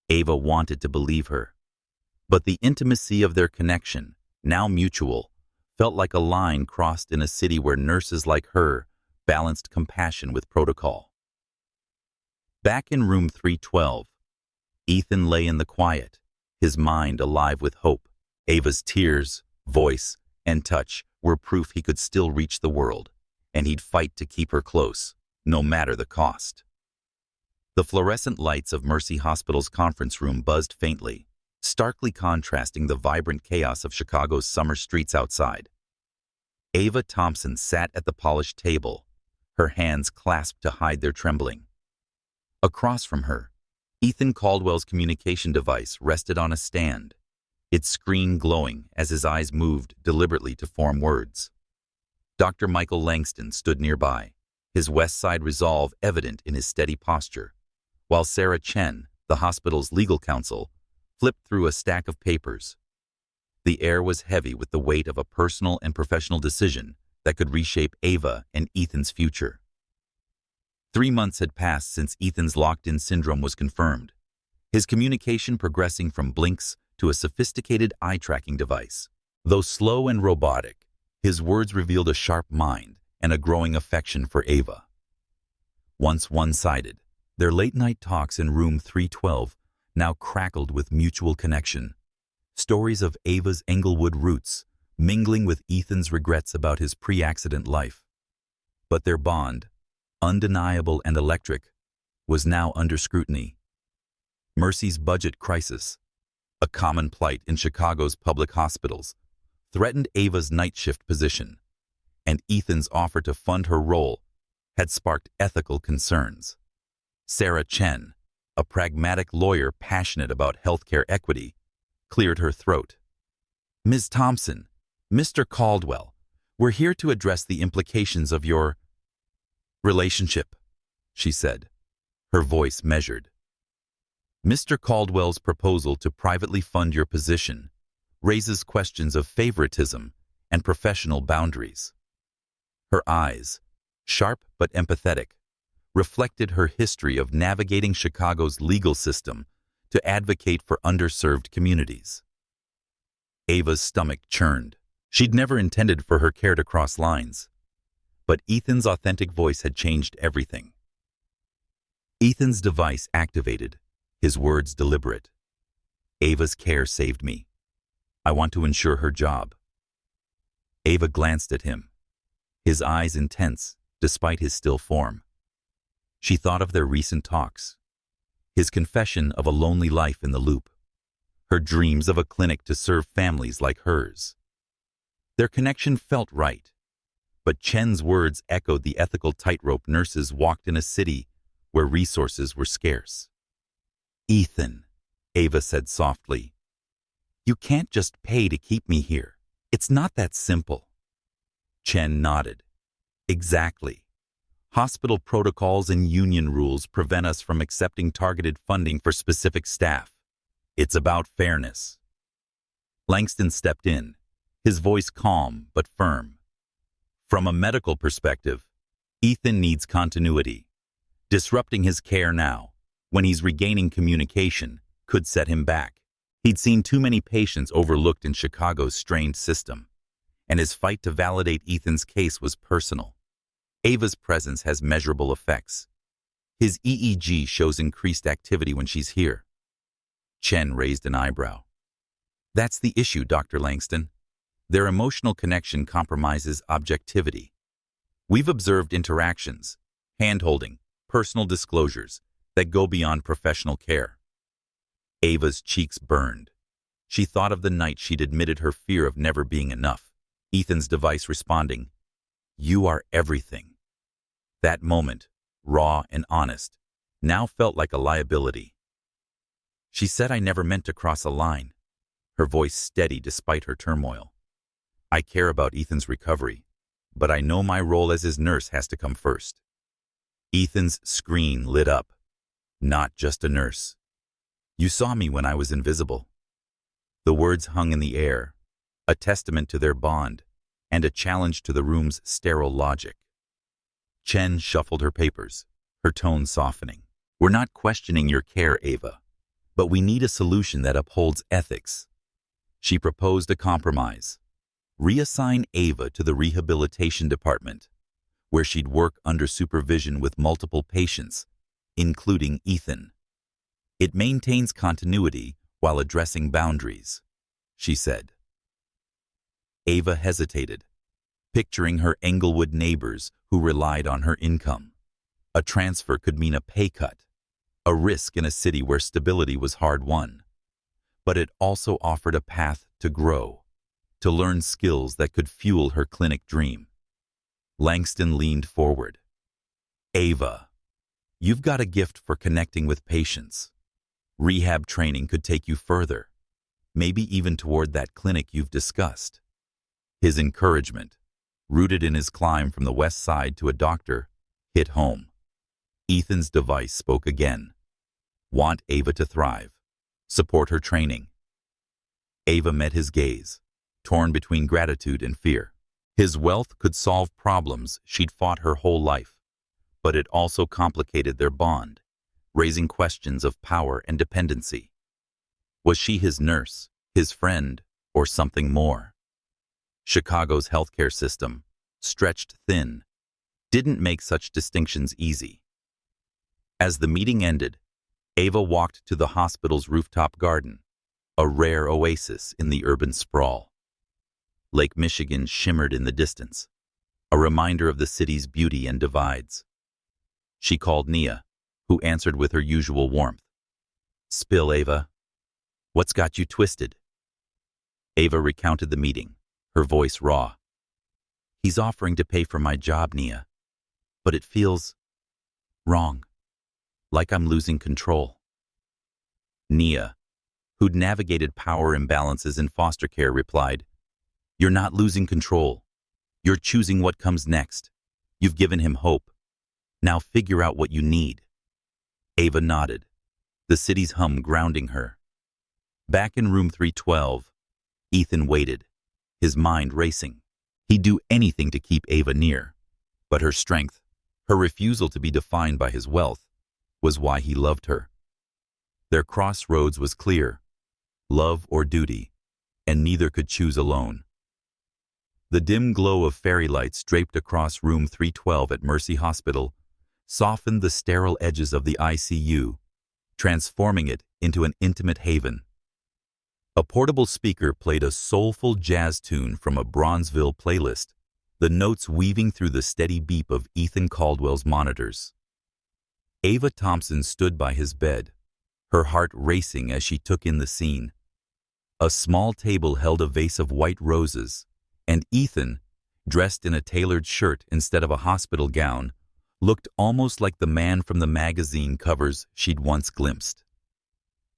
Ava wanted to believe her, but the intimacy of their connection, now mutual, felt like a line crossed in a city where nurses like her balanced compassion with protocol. Back in room 312, Ethan lay in the quiet, his mind alive with hope. Ava's tears, voice, and touch were proof he could still reach the world, and he'd fight to keep her close, no matter the cost. The fluorescent lights of Mercy Hospital's conference room buzzed faintly, starkly contrasting the vibrant chaos of Chicago's summer streets outside. Ava Thompson sat at the polished table, her hands clasped to hide their trembling. Across from her, Ethan Caldwell's communication device rested on a stand, its screen glowing as his eyes moved deliberately to form words. Dr. Michael Langston stood nearby, his West Side resolve evident in his steady posture, while Sarah Chen, the hospital's legal counsel, flipped through a stack of papers. The air was heavy with the weight of a personal and professional decision that could reshape Ava and Ethan's future. 3 months had passed since Ethan's locked-in syndrome was confirmed, his communication progressing from blinks to a sophisticated eye-tracking device. Though slow and robotic, his words revealed a sharp mind and a growing affection for Ava. Once one-sided, their late-night talks in room 312 now crackled with mutual connection. Stories of Ava's Englewood roots, mingling with Ethan's regrets about his pre-accident life. But their bond, undeniable and electric, was now under scrutiny. Mercy's budget crisis, a common plight in Chicago's public hospitals, threatened Ava's night shift position, and Ethan's offer to fund her role had sparked ethical concerns. Sarah Chen, a pragmatic lawyer passionate about healthcare equity, cleared her throat. "Ms. Thompson, Mr. Caldwell, we're here to address the implications of your relationship," she said, her voice measured. "Mr. Caldwell's proposal to privately fund your position raises questions of favoritism and professional boundaries." Her eyes, sharp but empathetic, reflected her history of navigating Chicago's legal system to advocate for underserved communities. Ava's stomach churned. She'd never intended for her care to cross lines. But Ethan's authentic voice had changed everything. Ethan's device activated, his words deliberate. "Ava's care saved me. I want to ensure her job." Ava glanced at him, his eyes intense despite his still form. She thought of their recent talks, his confession of a lonely life in the loop, her dreams of a clinic to serve families like hers. Their connection felt right, but Chen's words echoed the ethical tightrope nurses walked in a city where resources were scarce. "Ethan," Ava said softly, "you can't just pay to keep me here. It's not that simple." Chen nodded. "Exactly. Hospital protocols and union rules prevent us from accepting targeted funding for specific staff. It's about fairness." Langston stepped in, his voice calm but firm. "From a medical perspective, Ethan needs continuity. Disrupting his care now, when he's regaining communication, could set him back. He'd seen too many patients overlooked in Chicago's strained system, and his fight to validate Ethan's case was personal. Ava's presence has measurable effects. His EEG shows increased activity when she's here." Chen raised an eyebrow. "That's the issue, Dr. Langston. Their emotional connection compromises objectivity. We've observed interactions, hand-holding, personal disclosures that go beyond professional care." Ava's cheeks burned. She thought of the night she'd admitted her fear of never being enough. Ethan's device responding, "You are everything." That moment, raw and honest, now felt like a liability. She said, "I never meant to cross a line," her voice steady despite her turmoil. "I care about Ethan's recovery, but I know my role as his nurse has to come first." Ethan's screen lit up. "Not just a nurse. You saw me when I was invisible." The words hung in the air, a testament to their bond and a challenge to the room's sterile logic. Chen shuffled her papers, her tone softening. "We're not questioning your care, Ava, but we need a solution that upholds ethics." She proposed a compromise. Reassign Ava to the rehabilitation department, where she'd work under supervision with multiple patients, including Ethan. "It maintains continuity while addressing boundaries," she said. Ava hesitated, picturing her Englewood neighbors who relied on her income. A transfer could mean a pay cut, a risk in a city where stability was hard-won. But it also offered a path to grow, to learn skills that could fuel her clinic dream. Langston leaned forward. "Ava, you've got a gift for connecting with patients. Rehab training could take you further, maybe even toward that clinic you've discussed." His encouragement, rooted in his climb from the west side to a doctor, hit home. Ethan's device spoke again. "Want Ava to thrive. Support her training." Ava met his gaze, torn between gratitude and fear. His wealth could solve problems she'd fought her whole life, but it also complicated their bond, raising questions of power and dependency. Was she his nurse, his friend, or something more? Chicago's healthcare system, stretched thin, didn't make such distinctions easy. As the meeting ended, Ava walked to the hospital's rooftop garden, a rare oasis in the urban sprawl. Lake Michigan shimmered in the distance, a reminder of the city's beauty and divides. She called Nia, who answered with her usual warmth. Spill, Ava. What's got you twisted? Ava recounted the meeting, her voice raw. He's offering to pay for my job, Nia. But it feels wrong. Like I'm losing control. Nia, who'd navigated power imbalances in foster care, replied, You're not losing control. You're choosing what comes next. You've given him hope. Now figure out what you need. Ava nodded, the city's hum grounding her. Back in room 312, Ethan waited, his mind racing. He'd do anything to keep Ava near, but her strength, her refusal to be defined by his wealth, was why he loved her. Their crossroads was clear, love or duty, and neither could choose alone. The dim glow of fairy lights draped across room 312 at Mercy Hospital softened the sterile edges of the ICU, transforming it into an intimate haven. A portable speaker played a soulful jazz tune from a Bronzeville playlist, the notes weaving through the steady beep of Ethan Caldwell's monitors. Ava Thompson stood by his bed, her heart racing as she took in the scene. A small table held a vase of white roses, and Ethan, dressed in a tailored shirt instead of a hospital gown, looked almost like the man from the magazine covers she'd once glimpsed.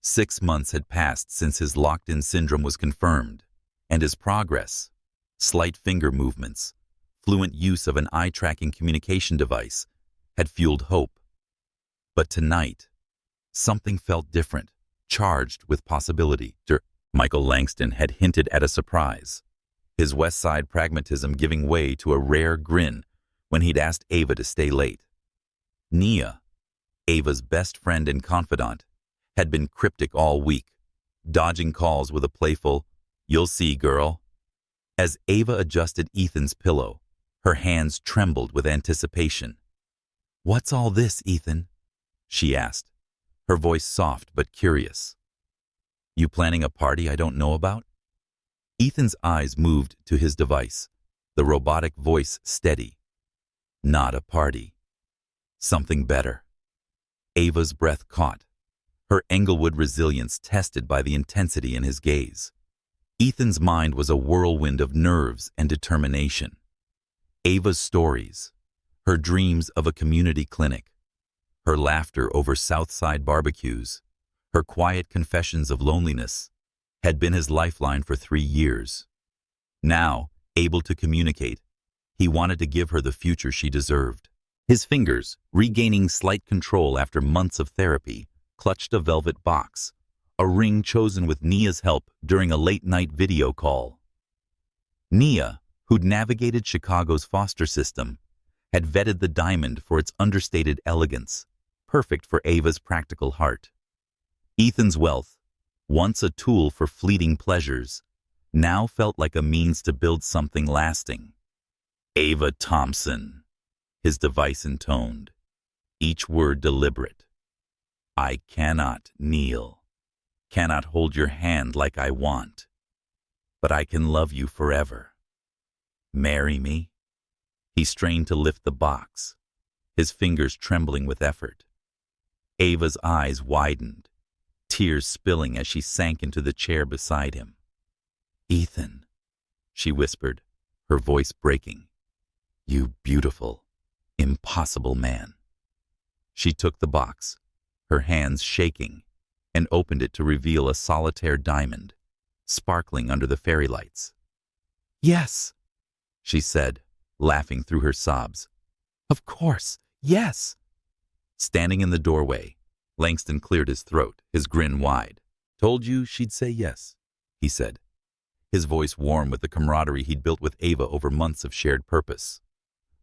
6 months had passed since his locked-in syndrome was confirmed, and his progress, slight finger movements, fluent use of an eye-tracking communication device, had fueled hope. But tonight, something felt different, charged with possibility. Michael Langston had hinted at a surprise, his West Side pragmatism giving way to a rare grin when he'd asked Ava to stay late. Nia, Ava's best friend and confidant, had been cryptic all week, dodging calls with a playful, "You'll see, girl." As Ava adjusted Ethan's pillow, her hands trembled with anticipation. "What's all this, Ethan?" she asked, her voice soft but curious. "You planning a party I don't know about?" Ethan's eyes moved to his device, the robotic voice steady. "Not a party. Something better." Ava's breath caught, her Englewood resilience tested by the intensity in his gaze. Ethan's mind was a whirlwind of nerves and determination. Ava's stories, her dreams of a community clinic, her laughter over Southside barbecues, her quiet confessions of loneliness, had been his lifeline for 3 years. Now, able to communicate, he wanted to give her the future she deserved. His fingers, regaining slight control after months of therapy, clutched a velvet box, a ring chosen with Nia's help during a late-night video call. Nia, who'd navigated Chicago's foster system, had vetted the diamond for its understated elegance, perfect for Ava's practical heart. Ethan's wealth, once a tool for fleeting pleasures, now felt like a means to build something lasting. "Ava Thompson," his device intoned, each word deliberate. "I cannot kneel, cannot hold your hand like I want, but I can love you forever. Marry me?" He strained to lift the box, his fingers trembling with effort. Ava's eyes widened, tears spilling as she sank into the chair beside him. "Ethan," she whispered, her voice breaking. "You beautiful, impossible man." She took the box, her hands shaking, and opened it to reveal a solitaire diamond, sparkling under the fairy lights. "Yes," she said, laughing through her sobs. "Of course, yes." Standing in the doorway, Langston cleared his throat, his grin wide. "Told you she'd say yes," he said, his voice warm with the camaraderie he'd built with Ava over months of shared purpose.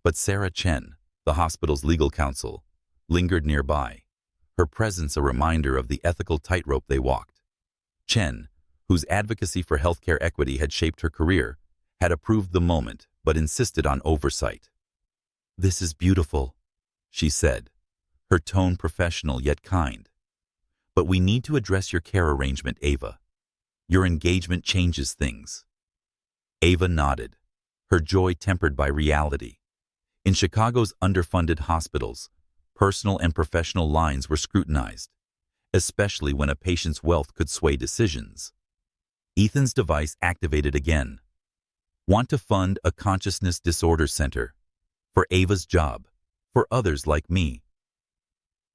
But Sarah Chen, the hospital's legal counsel, lingered nearby, her presence a reminder of the ethical tightrope they walked. Chen, whose advocacy for healthcare equity had shaped her career, had approved the moment but insisted on oversight. "This is beautiful," she said, her tone professional yet kind. "But we need to address your care arrangement, Ava. Your engagement changes things." Ava nodded, her joy tempered by reality. In Chicago's underfunded hospitals, personal and professional lines were scrutinized, especially when a patient's wealth could sway decisions. Ethan's device activated again. Want to fund a consciousness disorder center? For Ava's job, for others like me.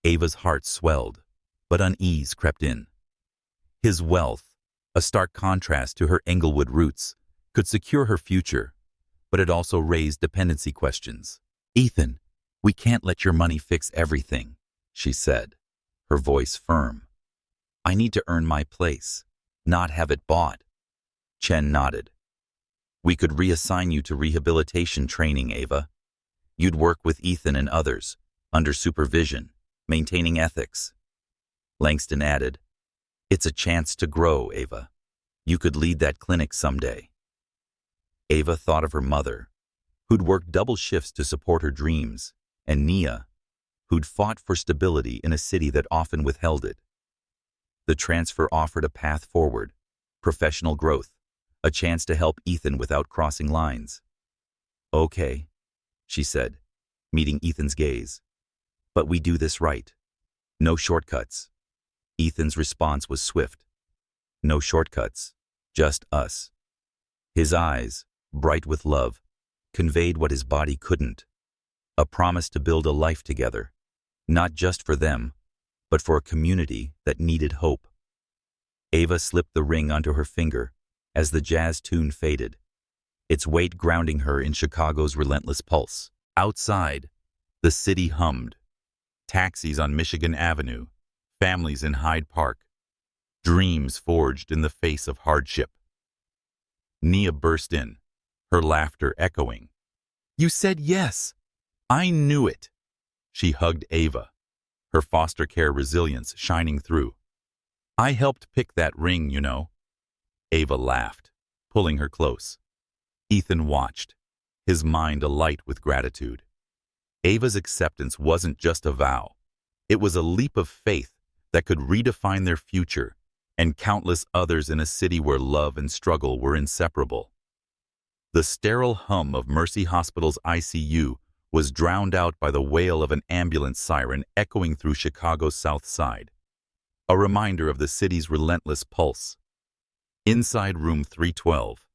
Ava's heart swelled, but unease crept in. His wealth, a stark contrast to her Englewood roots, could secure her future, but it also raised dependency questions. "Ethan, we can't let your money fix everything," she said, her voice firm. "I need to earn my place, not have it bought." Chen nodded. "We could reassign you to rehabilitation training, Ava. You'd work with Ethan and others, under supervision, maintaining ethics." Langston added, "It's a chance to grow, Ava. You could lead that clinic someday." Ava thought of her mother, who'd worked double shifts to support her dreams, and Nia, who'd fought for stability in a city that often withheld it. The transfer offered a path forward, professional growth, a chance to help Ethan without crossing lines. "Okay," she said, meeting Ethan's gaze. "But we do this right. No shortcuts." Ethan's response was swift. "No shortcuts, just us." His eyes, bright with love, conveyed what his body couldn't. A promise to build a life together, not just for them, but for a community that needed hope. Ava slipped the ring onto her finger as the jazz tune faded, its weight grounding her in Chicago's relentless pulse. Outside, the city hummed. Taxis on Michigan Avenue, families in Hyde Park, dreams forged in the face of hardship. Nia burst in, her laughter echoing. "You said yes! I knew it!" She hugged Ava, her foster care resilience shining through. "I helped pick that ring, you know." Ava laughed, pulling her close. Ethan watched, his mind alight with gratitude. Ava's acceptance wasn't just a vow. It was a leap of faith that could redefine their future and countless others in a city where love and struggle were inseparable. The sterile hum of Mercy Hospital's ICU was drowned out by the wail of an ambulance siren echoing through Chicago's South Side, a reminder of the city's relentless pulse. Inside room 312,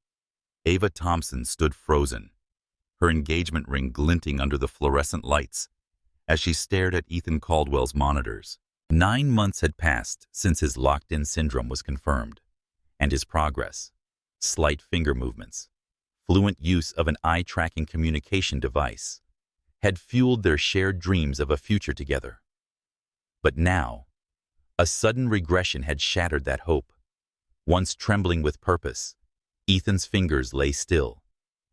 Ava Thompson stood frozen, her engagement ring glinting under the fluorescent lights as she stared at Ethan Caldwell's monitors. 9 months had passed since his locked-in syndrome was confirmed, and his progress, slight finger movements, fluent use of an eye-tracking communication device, had fueled their shared dreams of a future together. But now, a sudden regression had shattered that hope. Once trembling with purpose, Ethan's fingers lay still,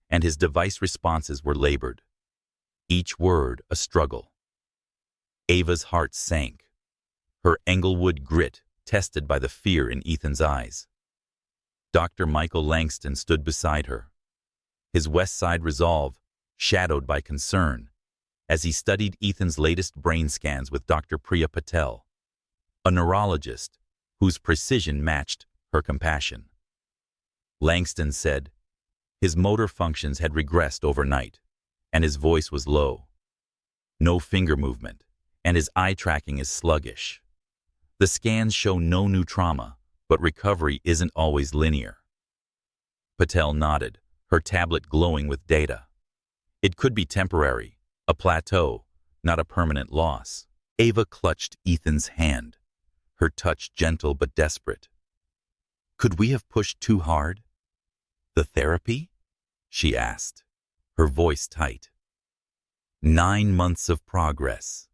and his device responses were labored, each word a struggle. Ava's heart sank, her Englewood grit tested by the fear in Ethan's eyes. Dr. Michael Langston stood beside her, his West Side resolve shadowed by concern, as he studied Ethan's latest brain scans with Dr. Priya Patel, a neurologist whose precision matched her compassion. Langston said his motor functions had regressed overnight, and his voice was low. No finger movement, and his eye tracking is sluggish. The scans show no new trauma, but recovery isn't always linear. Patel nodded, her tablet glowing with data. It could be temporary, a plateau, not a permanent loss. Ava clutched Ethan's hand, her touch gentle but desperate. "Could we have pushed too hard?" "The therapy?" she asked, her voice tight. 9 months of progress,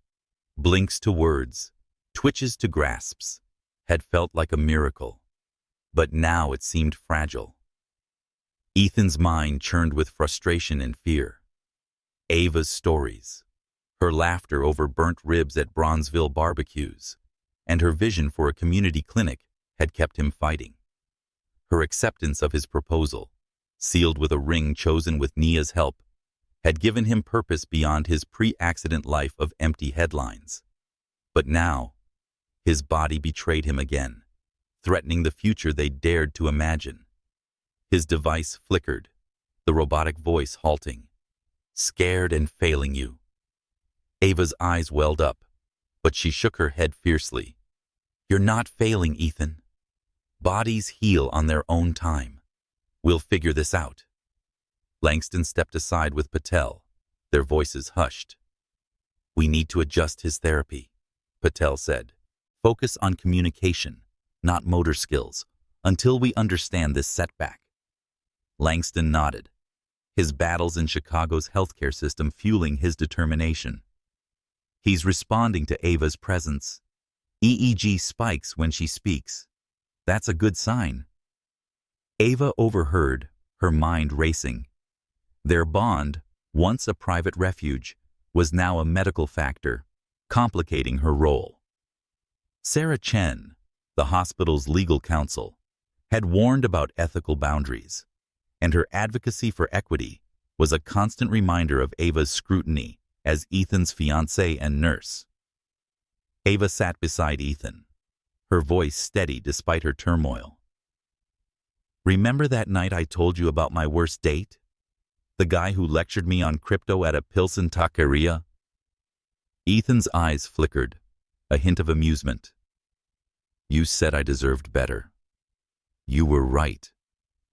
blinks to words, twitches to grasps, had felt like a miracle, but now it seemed fragile. Ethan's mind churned with frustration and fear. Ava's stories, her laughter over burnt ribs at Bronzeville barbecues, and her vision for a community clinic had kept him fighting. Her acceptance of his proposal, sealed with a ring chosen with Nia's help, had given him purpose beyond his pre-accident life of empty headlines. But now, his body betrayed him again, threatening the future they dared to imagine. His device flickered, the robotic voice halting. "Scared and failing you." Ava's eyes welled up, but she shook her head fiercely. You're not failing, Ethan. Bodies heal on their own time. We'll figure this out. Langston stepped aside with Patel, their voices hushed. We need to adjust his therapy, Patel said. Focus on communication, not motor skills, until we understand this setback. Langston nodded, his battles in Chicago's healthcare system fueling his determination. He's responding to Ava's presence. EEG spikes when she speaks. That's a good sign. Ava overheard, her mind racing. Their bond, once a private refuge, was now a medical factor, complicating her role. Sarah Chen, the hospital's legal counsel, had warned about ethical boundaries, and her advocacy for equity was a constant reminder of Ava's scrutiny as Ethan's fiancée and nurse. Ava sat beside Ethan, her voice steady despite her turmoil. Remember that night I told you about my worst date? The guy who lectured me on crypto at a Pilsen taqueria? Ethan's eyes flickered, a hint of amusement. You said I deserved better. You were right,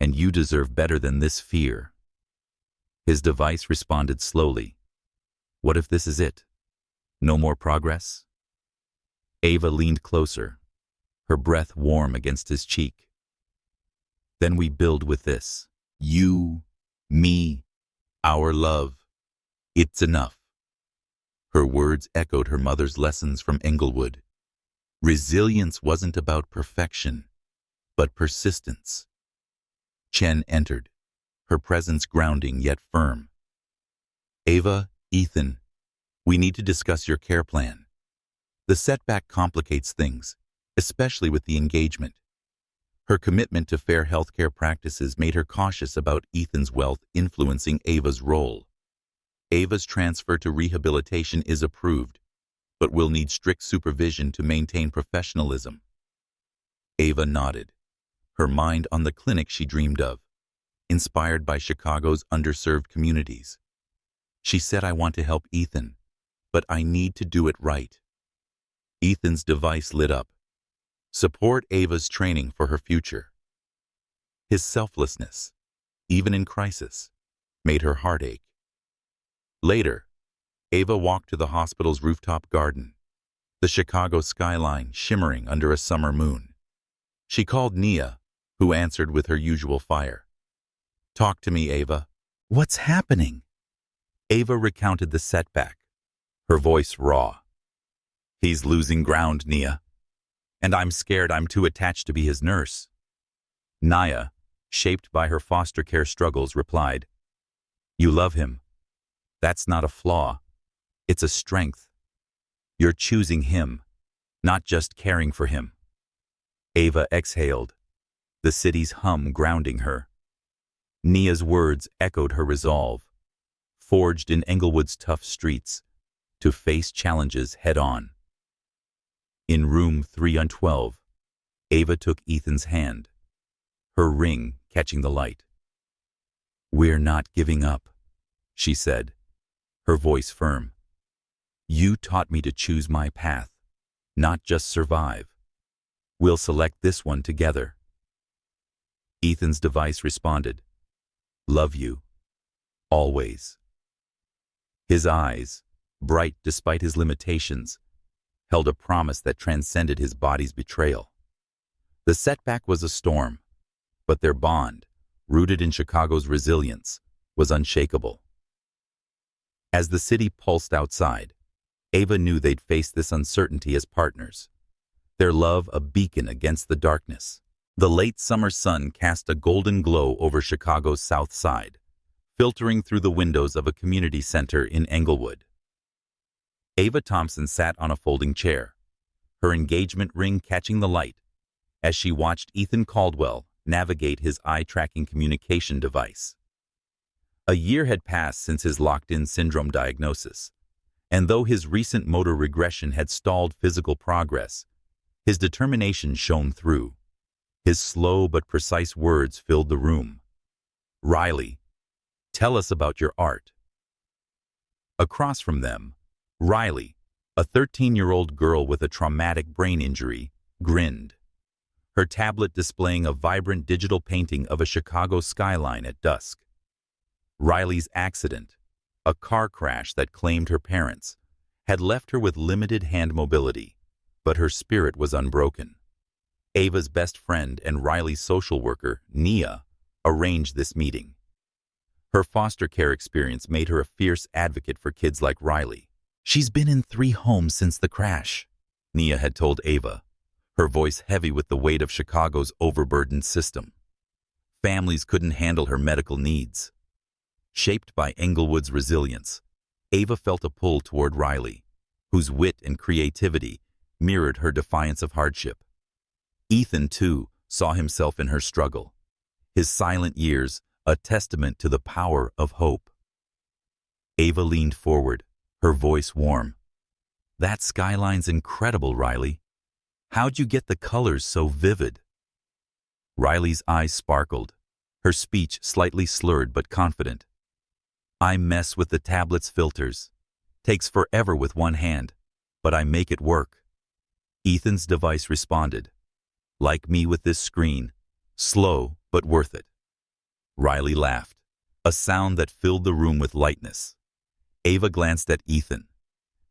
and you deserve better than this fear. His device responded slowly. What if this is it? No more progress? Ava leaned closer, her breath warm against his cheek. Then we build with this. You, me, our love. It's enough. Her words echoed her mother's lessons from Englewood. Resilience wasn't about perfection, but persistence. Chen entered, her presence grounding yet firm. Ava, Ethan, we need to discuss your care plan. The setback complicates things, especially with the engagement. Her commitment to fair healthcare practices made her cautious about Ethan's wealth influencing Ava's role. Ava's transfer to rehabilitation is approved, but will need strict supervision to maintain professionalism. Ava nodded, her mind on the clinic she dreamed of, inspired by Chicago's underserved communities. She said, I want to help Ethan, but I need to do it right. Ethan's device lit up. Support Ava's training for her future. His selflessness, even in crisis, made her heart ache. Later, Ava walked to the hospital's rooftop garden, the Chicago skyline shimmering under a summer moon. She called Nia, who answered with her usual fire. Talk to me, Ava. What's happening? Ava recounted the setback, her voice raw. He's losing ground, Nia. And I'm scared I'm too attached to be his nurse. Nia, shaped by her foster care struggles, replied, You love him. That's not a flaw. It's a strength. You're choosing him, not just caring for him. Ava exhaled, the city's hum grounding her. Nia's words echoed her resolve, forged in Englewood's tough streets, to face challenges head-on. In room 312, Ava took Ethan's hand, her ring catching the light. We're not giving up, she said, her voice firm. You taught me to choose my path, not just survive. We'll select this one together. Ethan's device responded, Love you. Always. His eyes, bright despite his limitations, held a promise that transcended his body's betrayal. The setback was a storm, but their bond, rooted in Chicago's resilience, was unshakable. As the city pulsed outside, Ava knew they'd face this uncertainty as partners, their love a beacon against the darkness. The late summer sun cast a golden glow over Chicago's south side, filtering through the windows of a community center in Englewood. Ava Thompson sat on a folding chair, her engagement ring catching the light, as she watched Ethan Caldwell navigate his eye-tracking communication device. A year had passed since his locked-in syndrome diagnosis, and though his recent motor regression had stalled physical progress, his determination shone through. His slow but precise words filled the room. Riley, tell us about your art. Across from them, Riley, a 13-year-old girl with a traumatic brain injury, grinned, her tablet displaying a vibrant digital painting of a Chicago skyline at dusk. Riley's accident, a car crash that claimed her parents, had left her with limited hand mobility, but her spirit was unbroken. Ava's best friend and Riley's social worker, Nia, arranged this meeting. Her foster care experience made her a fierce advocate for kids like Riley. "She's been in 3 homes since the crash," Nia had told Ava, her voice heavy with the weight of Chicago's overburdened system. Families couldn't handle her medical needs. Shaped by Englewood's resilience, Ava felt a pull toward Riley, whose wit and creativity mirrored her defiance of hardship. Ethan, too, saw himself in her struggle, his silent years a testament to the power of hope. Ava leaned forward, her voice warm. "That skyline's incredible, Riley. How'd you get the colors so vivid?" Riley's eyes sparkled, her speech slightly slurred but confident. "I mess with the tablet's filters. Takes forever with one hand, but I make it work." Ethan's device responded, "Like me with this screen, slow but worth it." Riley laughed, a sound that filled the room with lightness. Ava glanced at Ethan,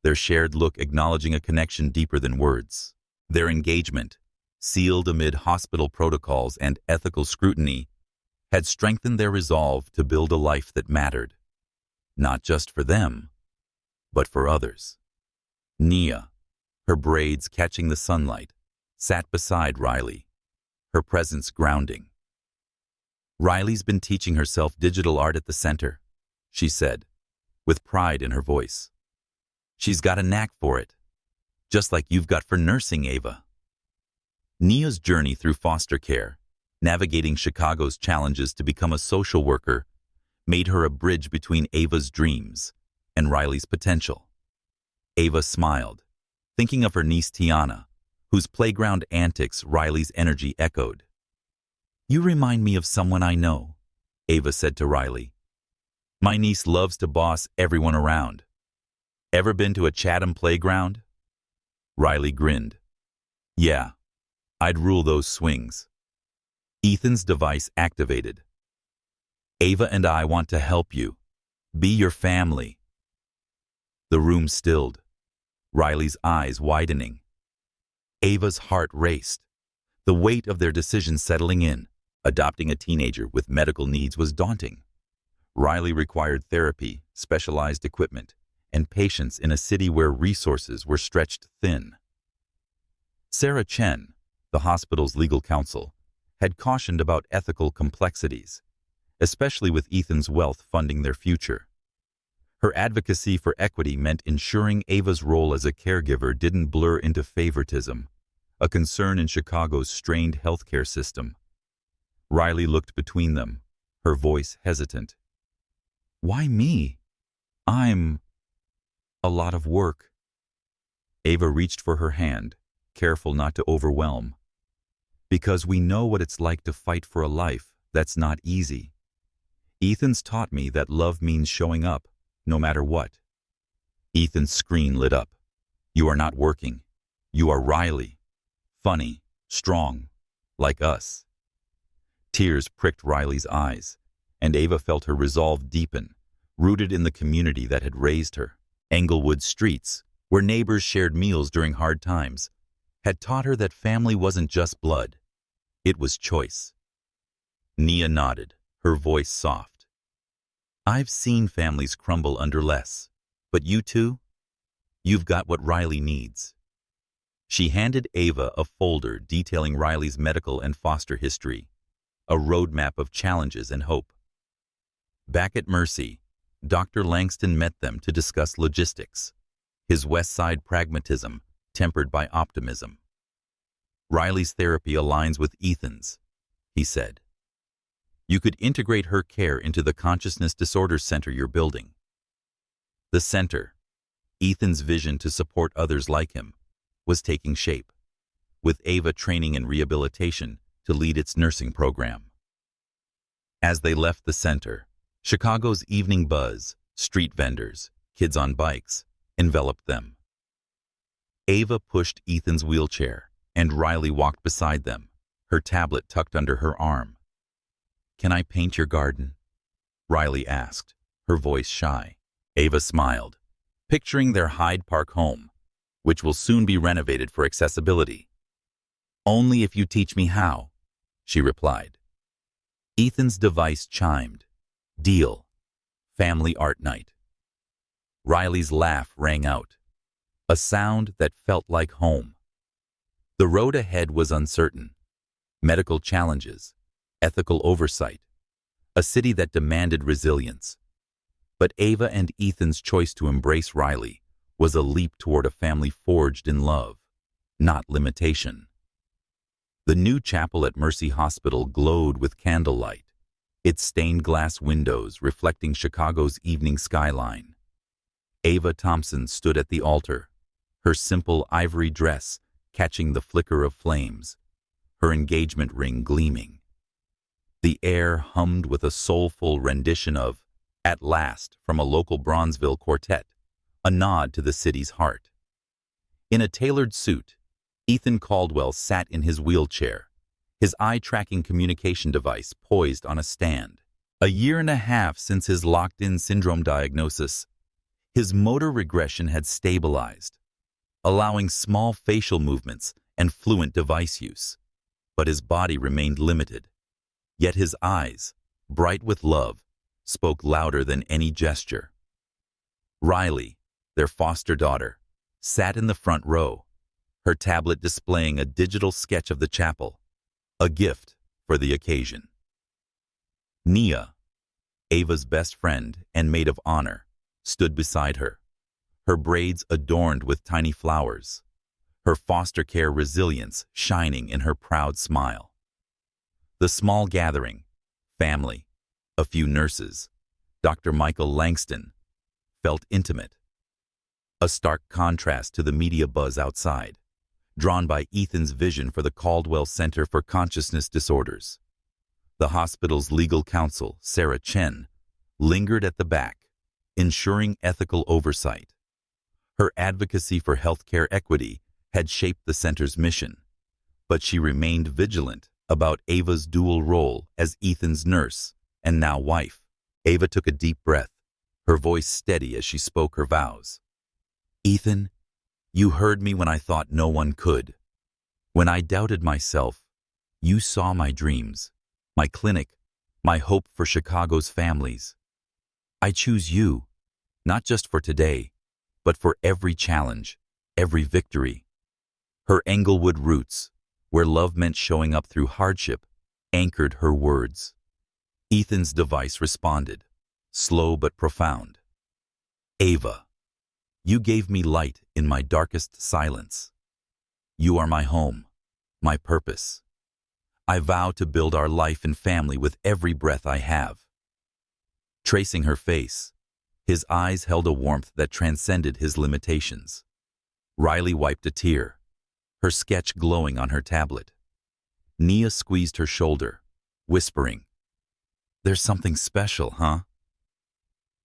their shared look acknowledging a connection deeper than words. Their engagement, sealed amid hospital protocols and ethical scrutiny, had strengthened their resolve to build a life that mattered, not just for them, but for others. Nia, her braids catching the sunlight, sat beside Riley, her presence grounding. "Riley's been teaching herself digital art at the center," she said, with pride in her voice. "She's got a knack for it, just like you've got for nursing, Ava." Nia's journey through foster care, navigating Chicago's challenges to become a social worker, made her a bridge between Ava's dreams and Riley's potential. Ava smiled, thinking of her niece Tiana, whose playground antics Riley's energy echoed. "You remind me of someone I know," Ava said to Riley. "My niece loves to boss everyone around. Ever been to a Chatham playground?" Riley grinned. "Yeah, I'd rule those swings." Ethan's device activated. "Ava and I want to help you. Be your family." The room stilled, Riley's eyes widening. Ava's heart raced, the weight of their decision settling in. Adopting a teenager with medical needs was daunting. Riley required therapy, specialized equipment, and patience in a city where resources were stretched thin. Sarah Chen, the hospital's legal counsel, had cautioned about ethical complexities, especially with Ethan's wealth funding their future. Her advocacy for equity meant ensuring Ava's role as a caregiver didn't blur into favoritism, a concern in Chicago's strained healthcare system. Riley looked between them, her voice hesitant. "Why me? I'm a lot of work." Ava reached for her hand, careful not to overwhelm. "Because we know what it's like to fight for a life that's not easy. Ethan's taught me that love means showing up, no matter what." Ethan's screen lit up. "You are not working. You are Riley. Funny, strong, like us." Tears pricked Riley's eyes, and Ava felt her resolve deepen, rooted in the community that had raised her. Englewood streets, where neighbors shared meals during hard times, had taught her that family wasn't just blood. It was choice. Nia nodded, her voice soft. "I've seen families crumble under less, but you two? You've got what Riley needs." She handed Ava a folder detailing Riley's medical and foster history, a roadmap of challenges and hope. Back at Mercy, Dr. Langston met them to discuss logistics, his West Side pragmatism tempered by optimism. "Riley's therapy aligns with Ethan's," he said. "You could integrate her care into the consciousness disorders center you're building." The center, Ethan's vision to support others like him, was taking shape, with Ava training in rehabilitation to lead its nursing program. As they left the center, Chicago's evening buzz, street vendors, kids on bikes, enveloped them. Ava pushed Ethan's wheelchair and Riley walked beside them, her tablet tucked under her arm. "Can I paint your garden?" Riley asked, her voice shy. Ava smiled, picturing their Hyde Park home, which will soon be renovated for accessibility. "Only if you teach me how," she replied. Ethan's device chimed. Deal. Family art night. Riley's laugh rang out, a sound that felt like home. The road ahead was uncertain. Medical challenges, ethical oversight, a city that demanded resilience. But Ava and Ethan's choice to embrace Riley was a leap toward a family forged in love, not limitation. The new chapel at Mercy Hospital glowed with candlelight, its stained glass windows reflecting Chicago's evening skyline. Ava Thompson stood at the altar, her simple ivory dress catching the flicker of flames, her engagement ring gleaming. The air hummed with a soulful rendition of "At Last" from a local Bronzeville quartet, a nod to the city's heart. In a tailored suit, Ethan Caldwell sat in his wheelchair, his eye-tracking communication device poised on a stand. A year and a half since his locked-in syndrome diagnosis, his motor regression had stabilized, allowing small facial movements and fluent device use. But his body remained limited. Yet his eyes, bright with love, spoke louder than any gesture. Riley, their foster daughter, sat in the front row, her tablet displaying a digital sketch of the chapel, a gift for the occasion. Nia, Ava's best friend and maid of honor, stood beside her, her braids adorned with tiny flowers, her foster care resilience shining in her proud smile. The small gathering, family, a few nurses, Dr. Michael Langston, felt intimate. A stark contrast to the media buzz outside, drawn by Ethan's vision for the Caldwell Center for Consciousness Disorders. The hospital's legal counsel, Sarah Chen, lingered at the back, ensuring ethical oversight. Her advocacy for healthcare equity had shaped the center's mission, but she remained vigilant about Ava's dual role as Ethan's nurse and now wife. Ava took a deep breath, her voice steady as she spoke her vows. "Ethan, you heard me when I thought no one could. When I doubted myself, you saw my dreams, my clinic, my hope for Chicago's families. I choose you, not just for today, but for every challenge, every victory." Her Englewood roots, where love meant showing up through hardship, anchored her words. Ethan's device responded, slow but profound. "Ava, you gave me light in my darkest silence. You are my home, my purpose. I vow to build our life and family with every breath I have." Tracing her face, his eyes held a warmth that transcended his limitations. Riley wiped a tear, her sketch glowing on her tablet. Nia squeezed her shoulder, whispering, "There's something special, huh?"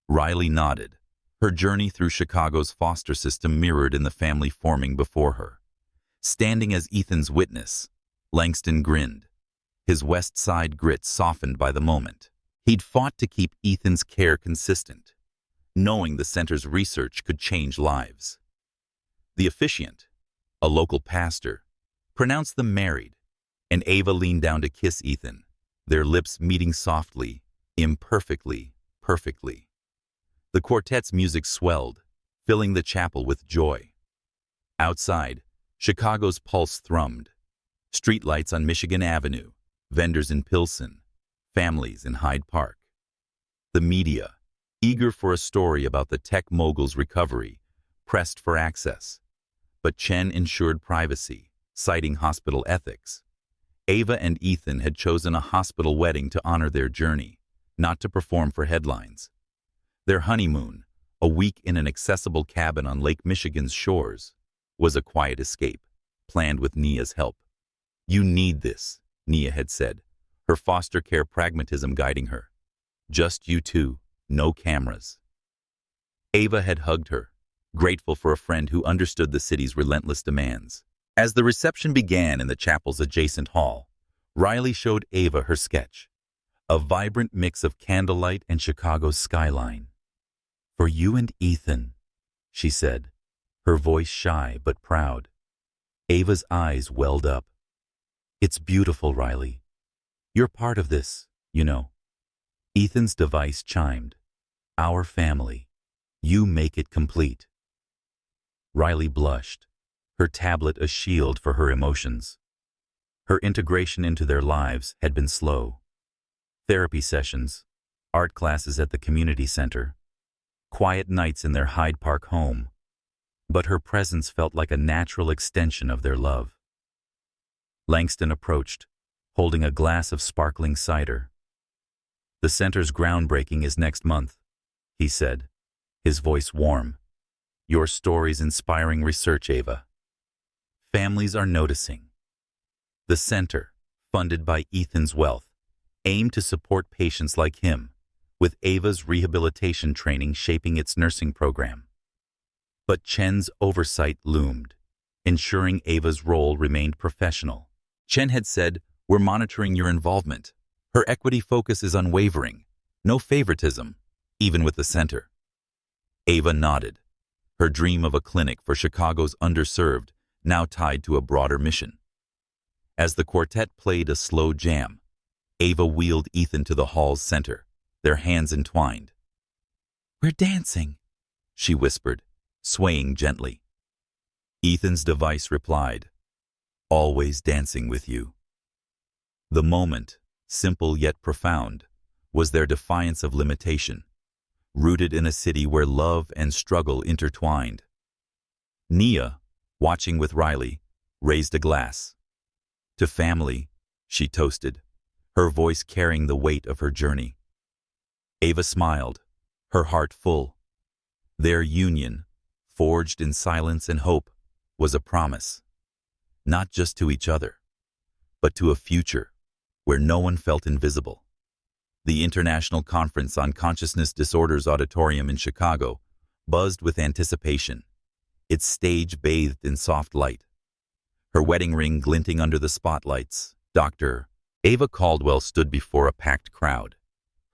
Riley nodded, her journey through Chicago's foster system mirrored in the family forming before her. Standing as Ethan's witness, Langston grinned, his West Side grit softened by the moment. He'd fought to keep Ethan's care consistent, knowing the center's research could change lives. The officiant, a local pastor, pronounced them married, and Ava leaned down to kiss Ethan, their lips meeting softly, imperfectly, perfectly. The quartet's music swelled, filling the chapel with joy. Outside, Chicago's pulse thrummed. Streetlights on Michigan Avenue, vendors in Pilsen, families in Hyde Park. The media, eager for a story about the tech mogul's recovery, pressed for access. But Chen ensured privacy, citing hospital ethics. Ava and Ethan had chosen a hospital wedding to honor their journey, not to perform for headlines. Their honeymoon, a week in an accessible cabin on Lake Michigan's shores, was a quiet escape, planned with Nia's help. "You need this," Nia had said, her foster care pragmatism guiding her. "Just you two, no cameras." Ava had hugged her, grateful for a friend who understood the city's relentless demands. As the reception began in the chapel's adjacent hall, Riley showed Ava her sketch, a vibrant mix of candlelight and Chicago's skyline. "For you and Ethan," she said, her voice shy but proud. Ava's eyes welled up. "It's beautiful, Riley. You're part of this, you know." Ethan's device chimed. "Our family. You make it complete." Riley blushed, her tablet a shield for her emotions. Her integration into their lives had been slow. Therapy sessions, art classes at the community center, quiet nights in their Hyde Park home. But her presence felt like a natural extension of their love. Langston approached, holding a glass of sparkling cider. "The center's groundbreaking is next month," he said, his voice warm. "Your story's inspiring research, Ava. Families are noticing." The center, funded by Ethan's wealth, aimed to support patients like him, with Ava's rehabilitation training shaping its nursing program. But Chen's oversight loomed, ensuring Ava's role remained professional. Chen had said, "We're monitoring your involvement. Her equity focus is unwavering. No favoritism, even with the center." Ava nodded, her dream of a clinic for Chicago's underserved now tied to a broader mission. As the quartet played a slow jam, Ava wheeled Ethan to the hall's center, their hands entwined. "We're dancing," she whispered, swaying gently. Ethan's device replied, "Always dancing with you." The moment, simple yet profound, was their defiance of limitation, rooted in a city where love and struggle intertwined. Nia, watching with Riley, raised a glass. "To family," she toasted, her voice carrying the weight of her journey. Ava smiled, her heart full. Their union, forged in silence and hope, was a promise, not just to each other, but to a future where no one felt invisible. The International Conference on Consciousness Disorders Auditorium in Chicago buzzed with anticipation, its stage bathed in soft light. Her wedding ring glinting under the spotlights, Dr. Ava Caldwell stood before a packed crowd,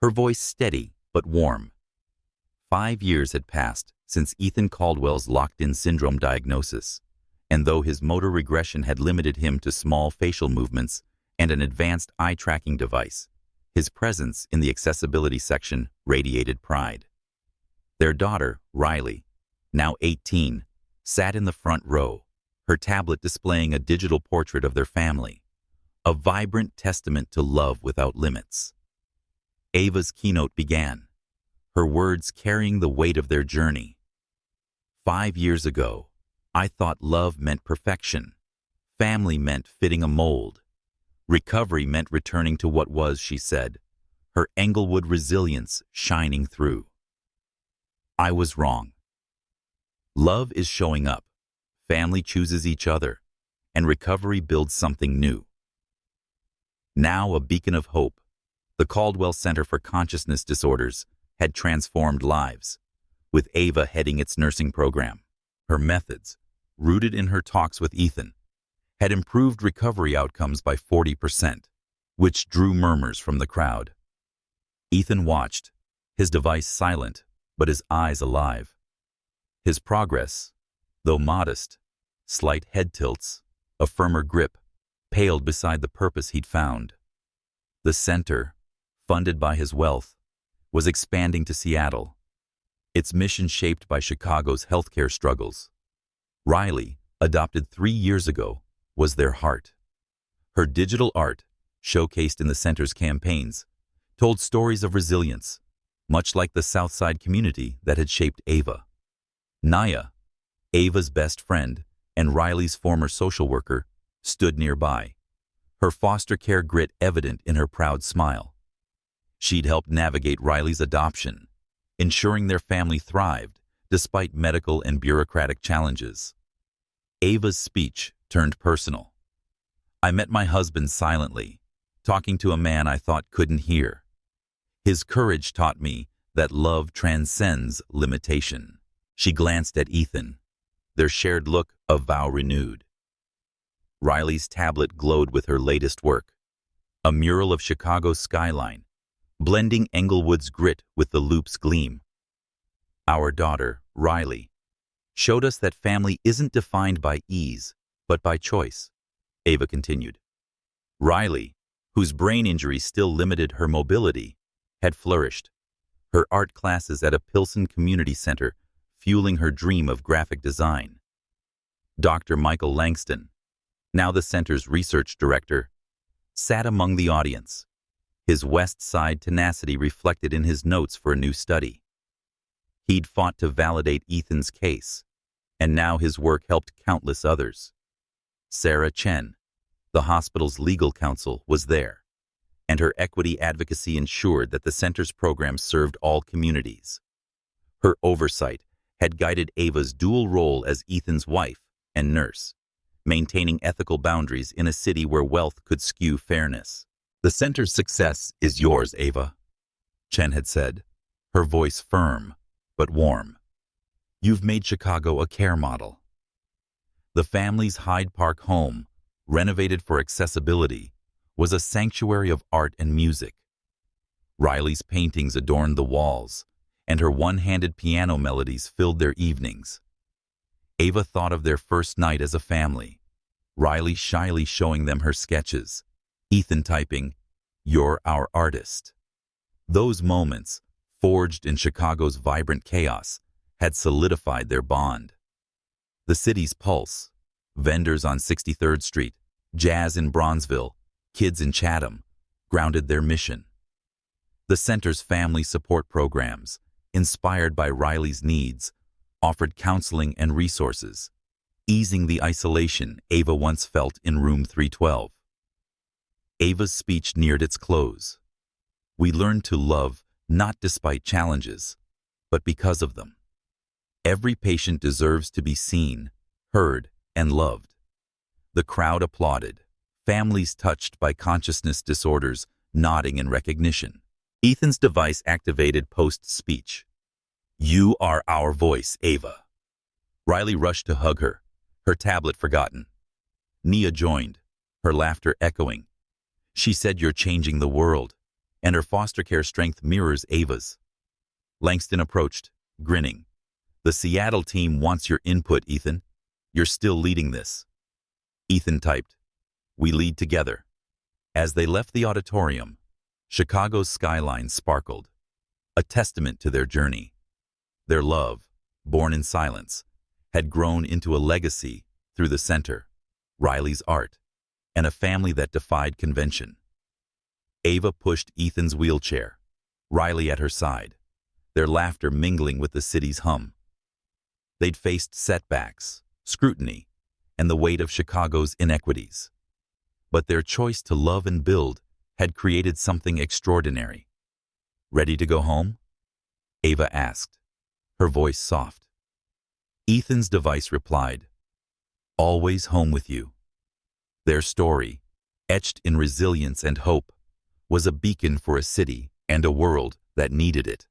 her voice steady but warm. 5 years had passed since Ethan Caldwell's locked-in syndrome diagnosis, and though his motor regression had limited him to small facial movements and an advanced eye-tracking device, his presence in the accessibility section radiated pride. Their daughter, Riley, now 18, sat in the front row, her tablet displaying a digital portrait of their family, a vibrant testament to love without limits. Ava's keynote began, her words carrying the weight of their journey. 5 years ago, I thought love meant perfection. Family meant fitting a mold. Recovery meant returning to what was, she said, her Englewood resilience shining through. I was wrong. Love is showing up. Family chooses each other, and recovery builds something new. Now a beacon of hope, the Caldwell Center for Consciousness Disorders had transformed lives, with Ava heading its nursing program. Her methods, rooted in her talks with Ethan, had improved recovery outcomes by 40%, which drew murmurs from the crowd. Ethan watched, his device silent, but his eyes alive. His progress, though modest, slight head tilts, a firmer grip, paled beside the purpose he'd found. The center, funded by his wealth, was expanding to Seattle, its mission shaped by Chicago's healthcare struggles. Riley, adopted 3 years ago, was their heart. Her digital art, showcased in the center's campaigns, told stories of resilience, much like the Southside community that had shaped Ava. Naya, Ava's best friend and Riley's former social worker, stood nearby, her foster care grit evident in her proud smile. She'd helped navigate Riley's adoption, ensuring their family thrived despite medical and bureaucratic challenges. Ava's speech turned personal. I met my husband silently, talking to a man I thought couldn't hear. His courage taught me that love transcends limitation. She glanced at Ethan, their shared look a vow renewed. Riley's tablet glowed with her latest work, a mural of Chicago's skyline, blending Englewood's grit with the Loop's gleam. Our daughter, Riley, showed us that family isn't defined by ease, but by choice, Ava continued. Riley, whose brain injury still limited her mobility, had flourished, her art classes at a Pilsen Community Center fueling her dream of graphic design. Dr. Michael Langston, now the center's research director, sat among the audience, his West Side tenacity reflected in his notes for a new study. He'd fought to validate Ethan's case, and now his work helped countless others. Sarah Chen, the hospital's legal counsel, was there, and her equity advocacy ensured that the center's programs served all communities. Her oversight had guided Ava's dual role as Ethan's wife and nurse, maintaining ethical boundaries in a city where wealth could skew fairness. The center's success is yours, Ava, Chen had said, her voice firm but warm. You've made Chicago a care model. The family's Hyde Park home, renovated for accessibility, was a sanctuary of art and music. Riley's paintings adorned the walls, and her one-handed piano melodies filled their evenings. Ava thought of their first night as a family, Riley shyly showing them her sketches, Ethan typing, "You're our artist." Those moments, forged in Chicago's vibrant chaos, had solidified their bond. The city's pulse, vendors on 63rd Street, jazz in Bronzeville, kids in Chatham, grounded their mission. The center's family support programs, inspired by Riley's needs, offered counseling and resources, easing the isolation Ava once felt in room 312. Ava's speech neared its close. We learned to love not despite challenges, but because of them. Every patient deserves to be seen, heard, and loved. The crowd applauded, families touched by consciousness disorders nodding in recognition. Ethan's device activated post-speech. "You are our voice, Ava." Riley rushed to hug her, her tablet forgotten. Nia joined, her laughter echoing. She said, "You're changing the world," and her foster care strength mirrors Ava's. Langston approached, grinning. "The Seattle team wants your input, Ethan. You're still leading this." Ethan typed, "We lead together." As they left the auditorium, Chicago's skyline sparkled, a testament to their journey. Their love, born in silence, had grown into a legacy through the center, Riley's art, and a family that defied convention. Ava pushed Ethan's wheelchair, Riley at her side, their laughter mingling with the city's hum. They'd faced setbacks, scrutiny, and the weight of Chicago's inequities. But their choice to love and build had created something extraordinary. "Ready to go home?" Ava asked, her voice soft. Ethan's device replied, "Always home with you." Their story, etched in resilience and hope, was a beacon for a city and a world that needed it.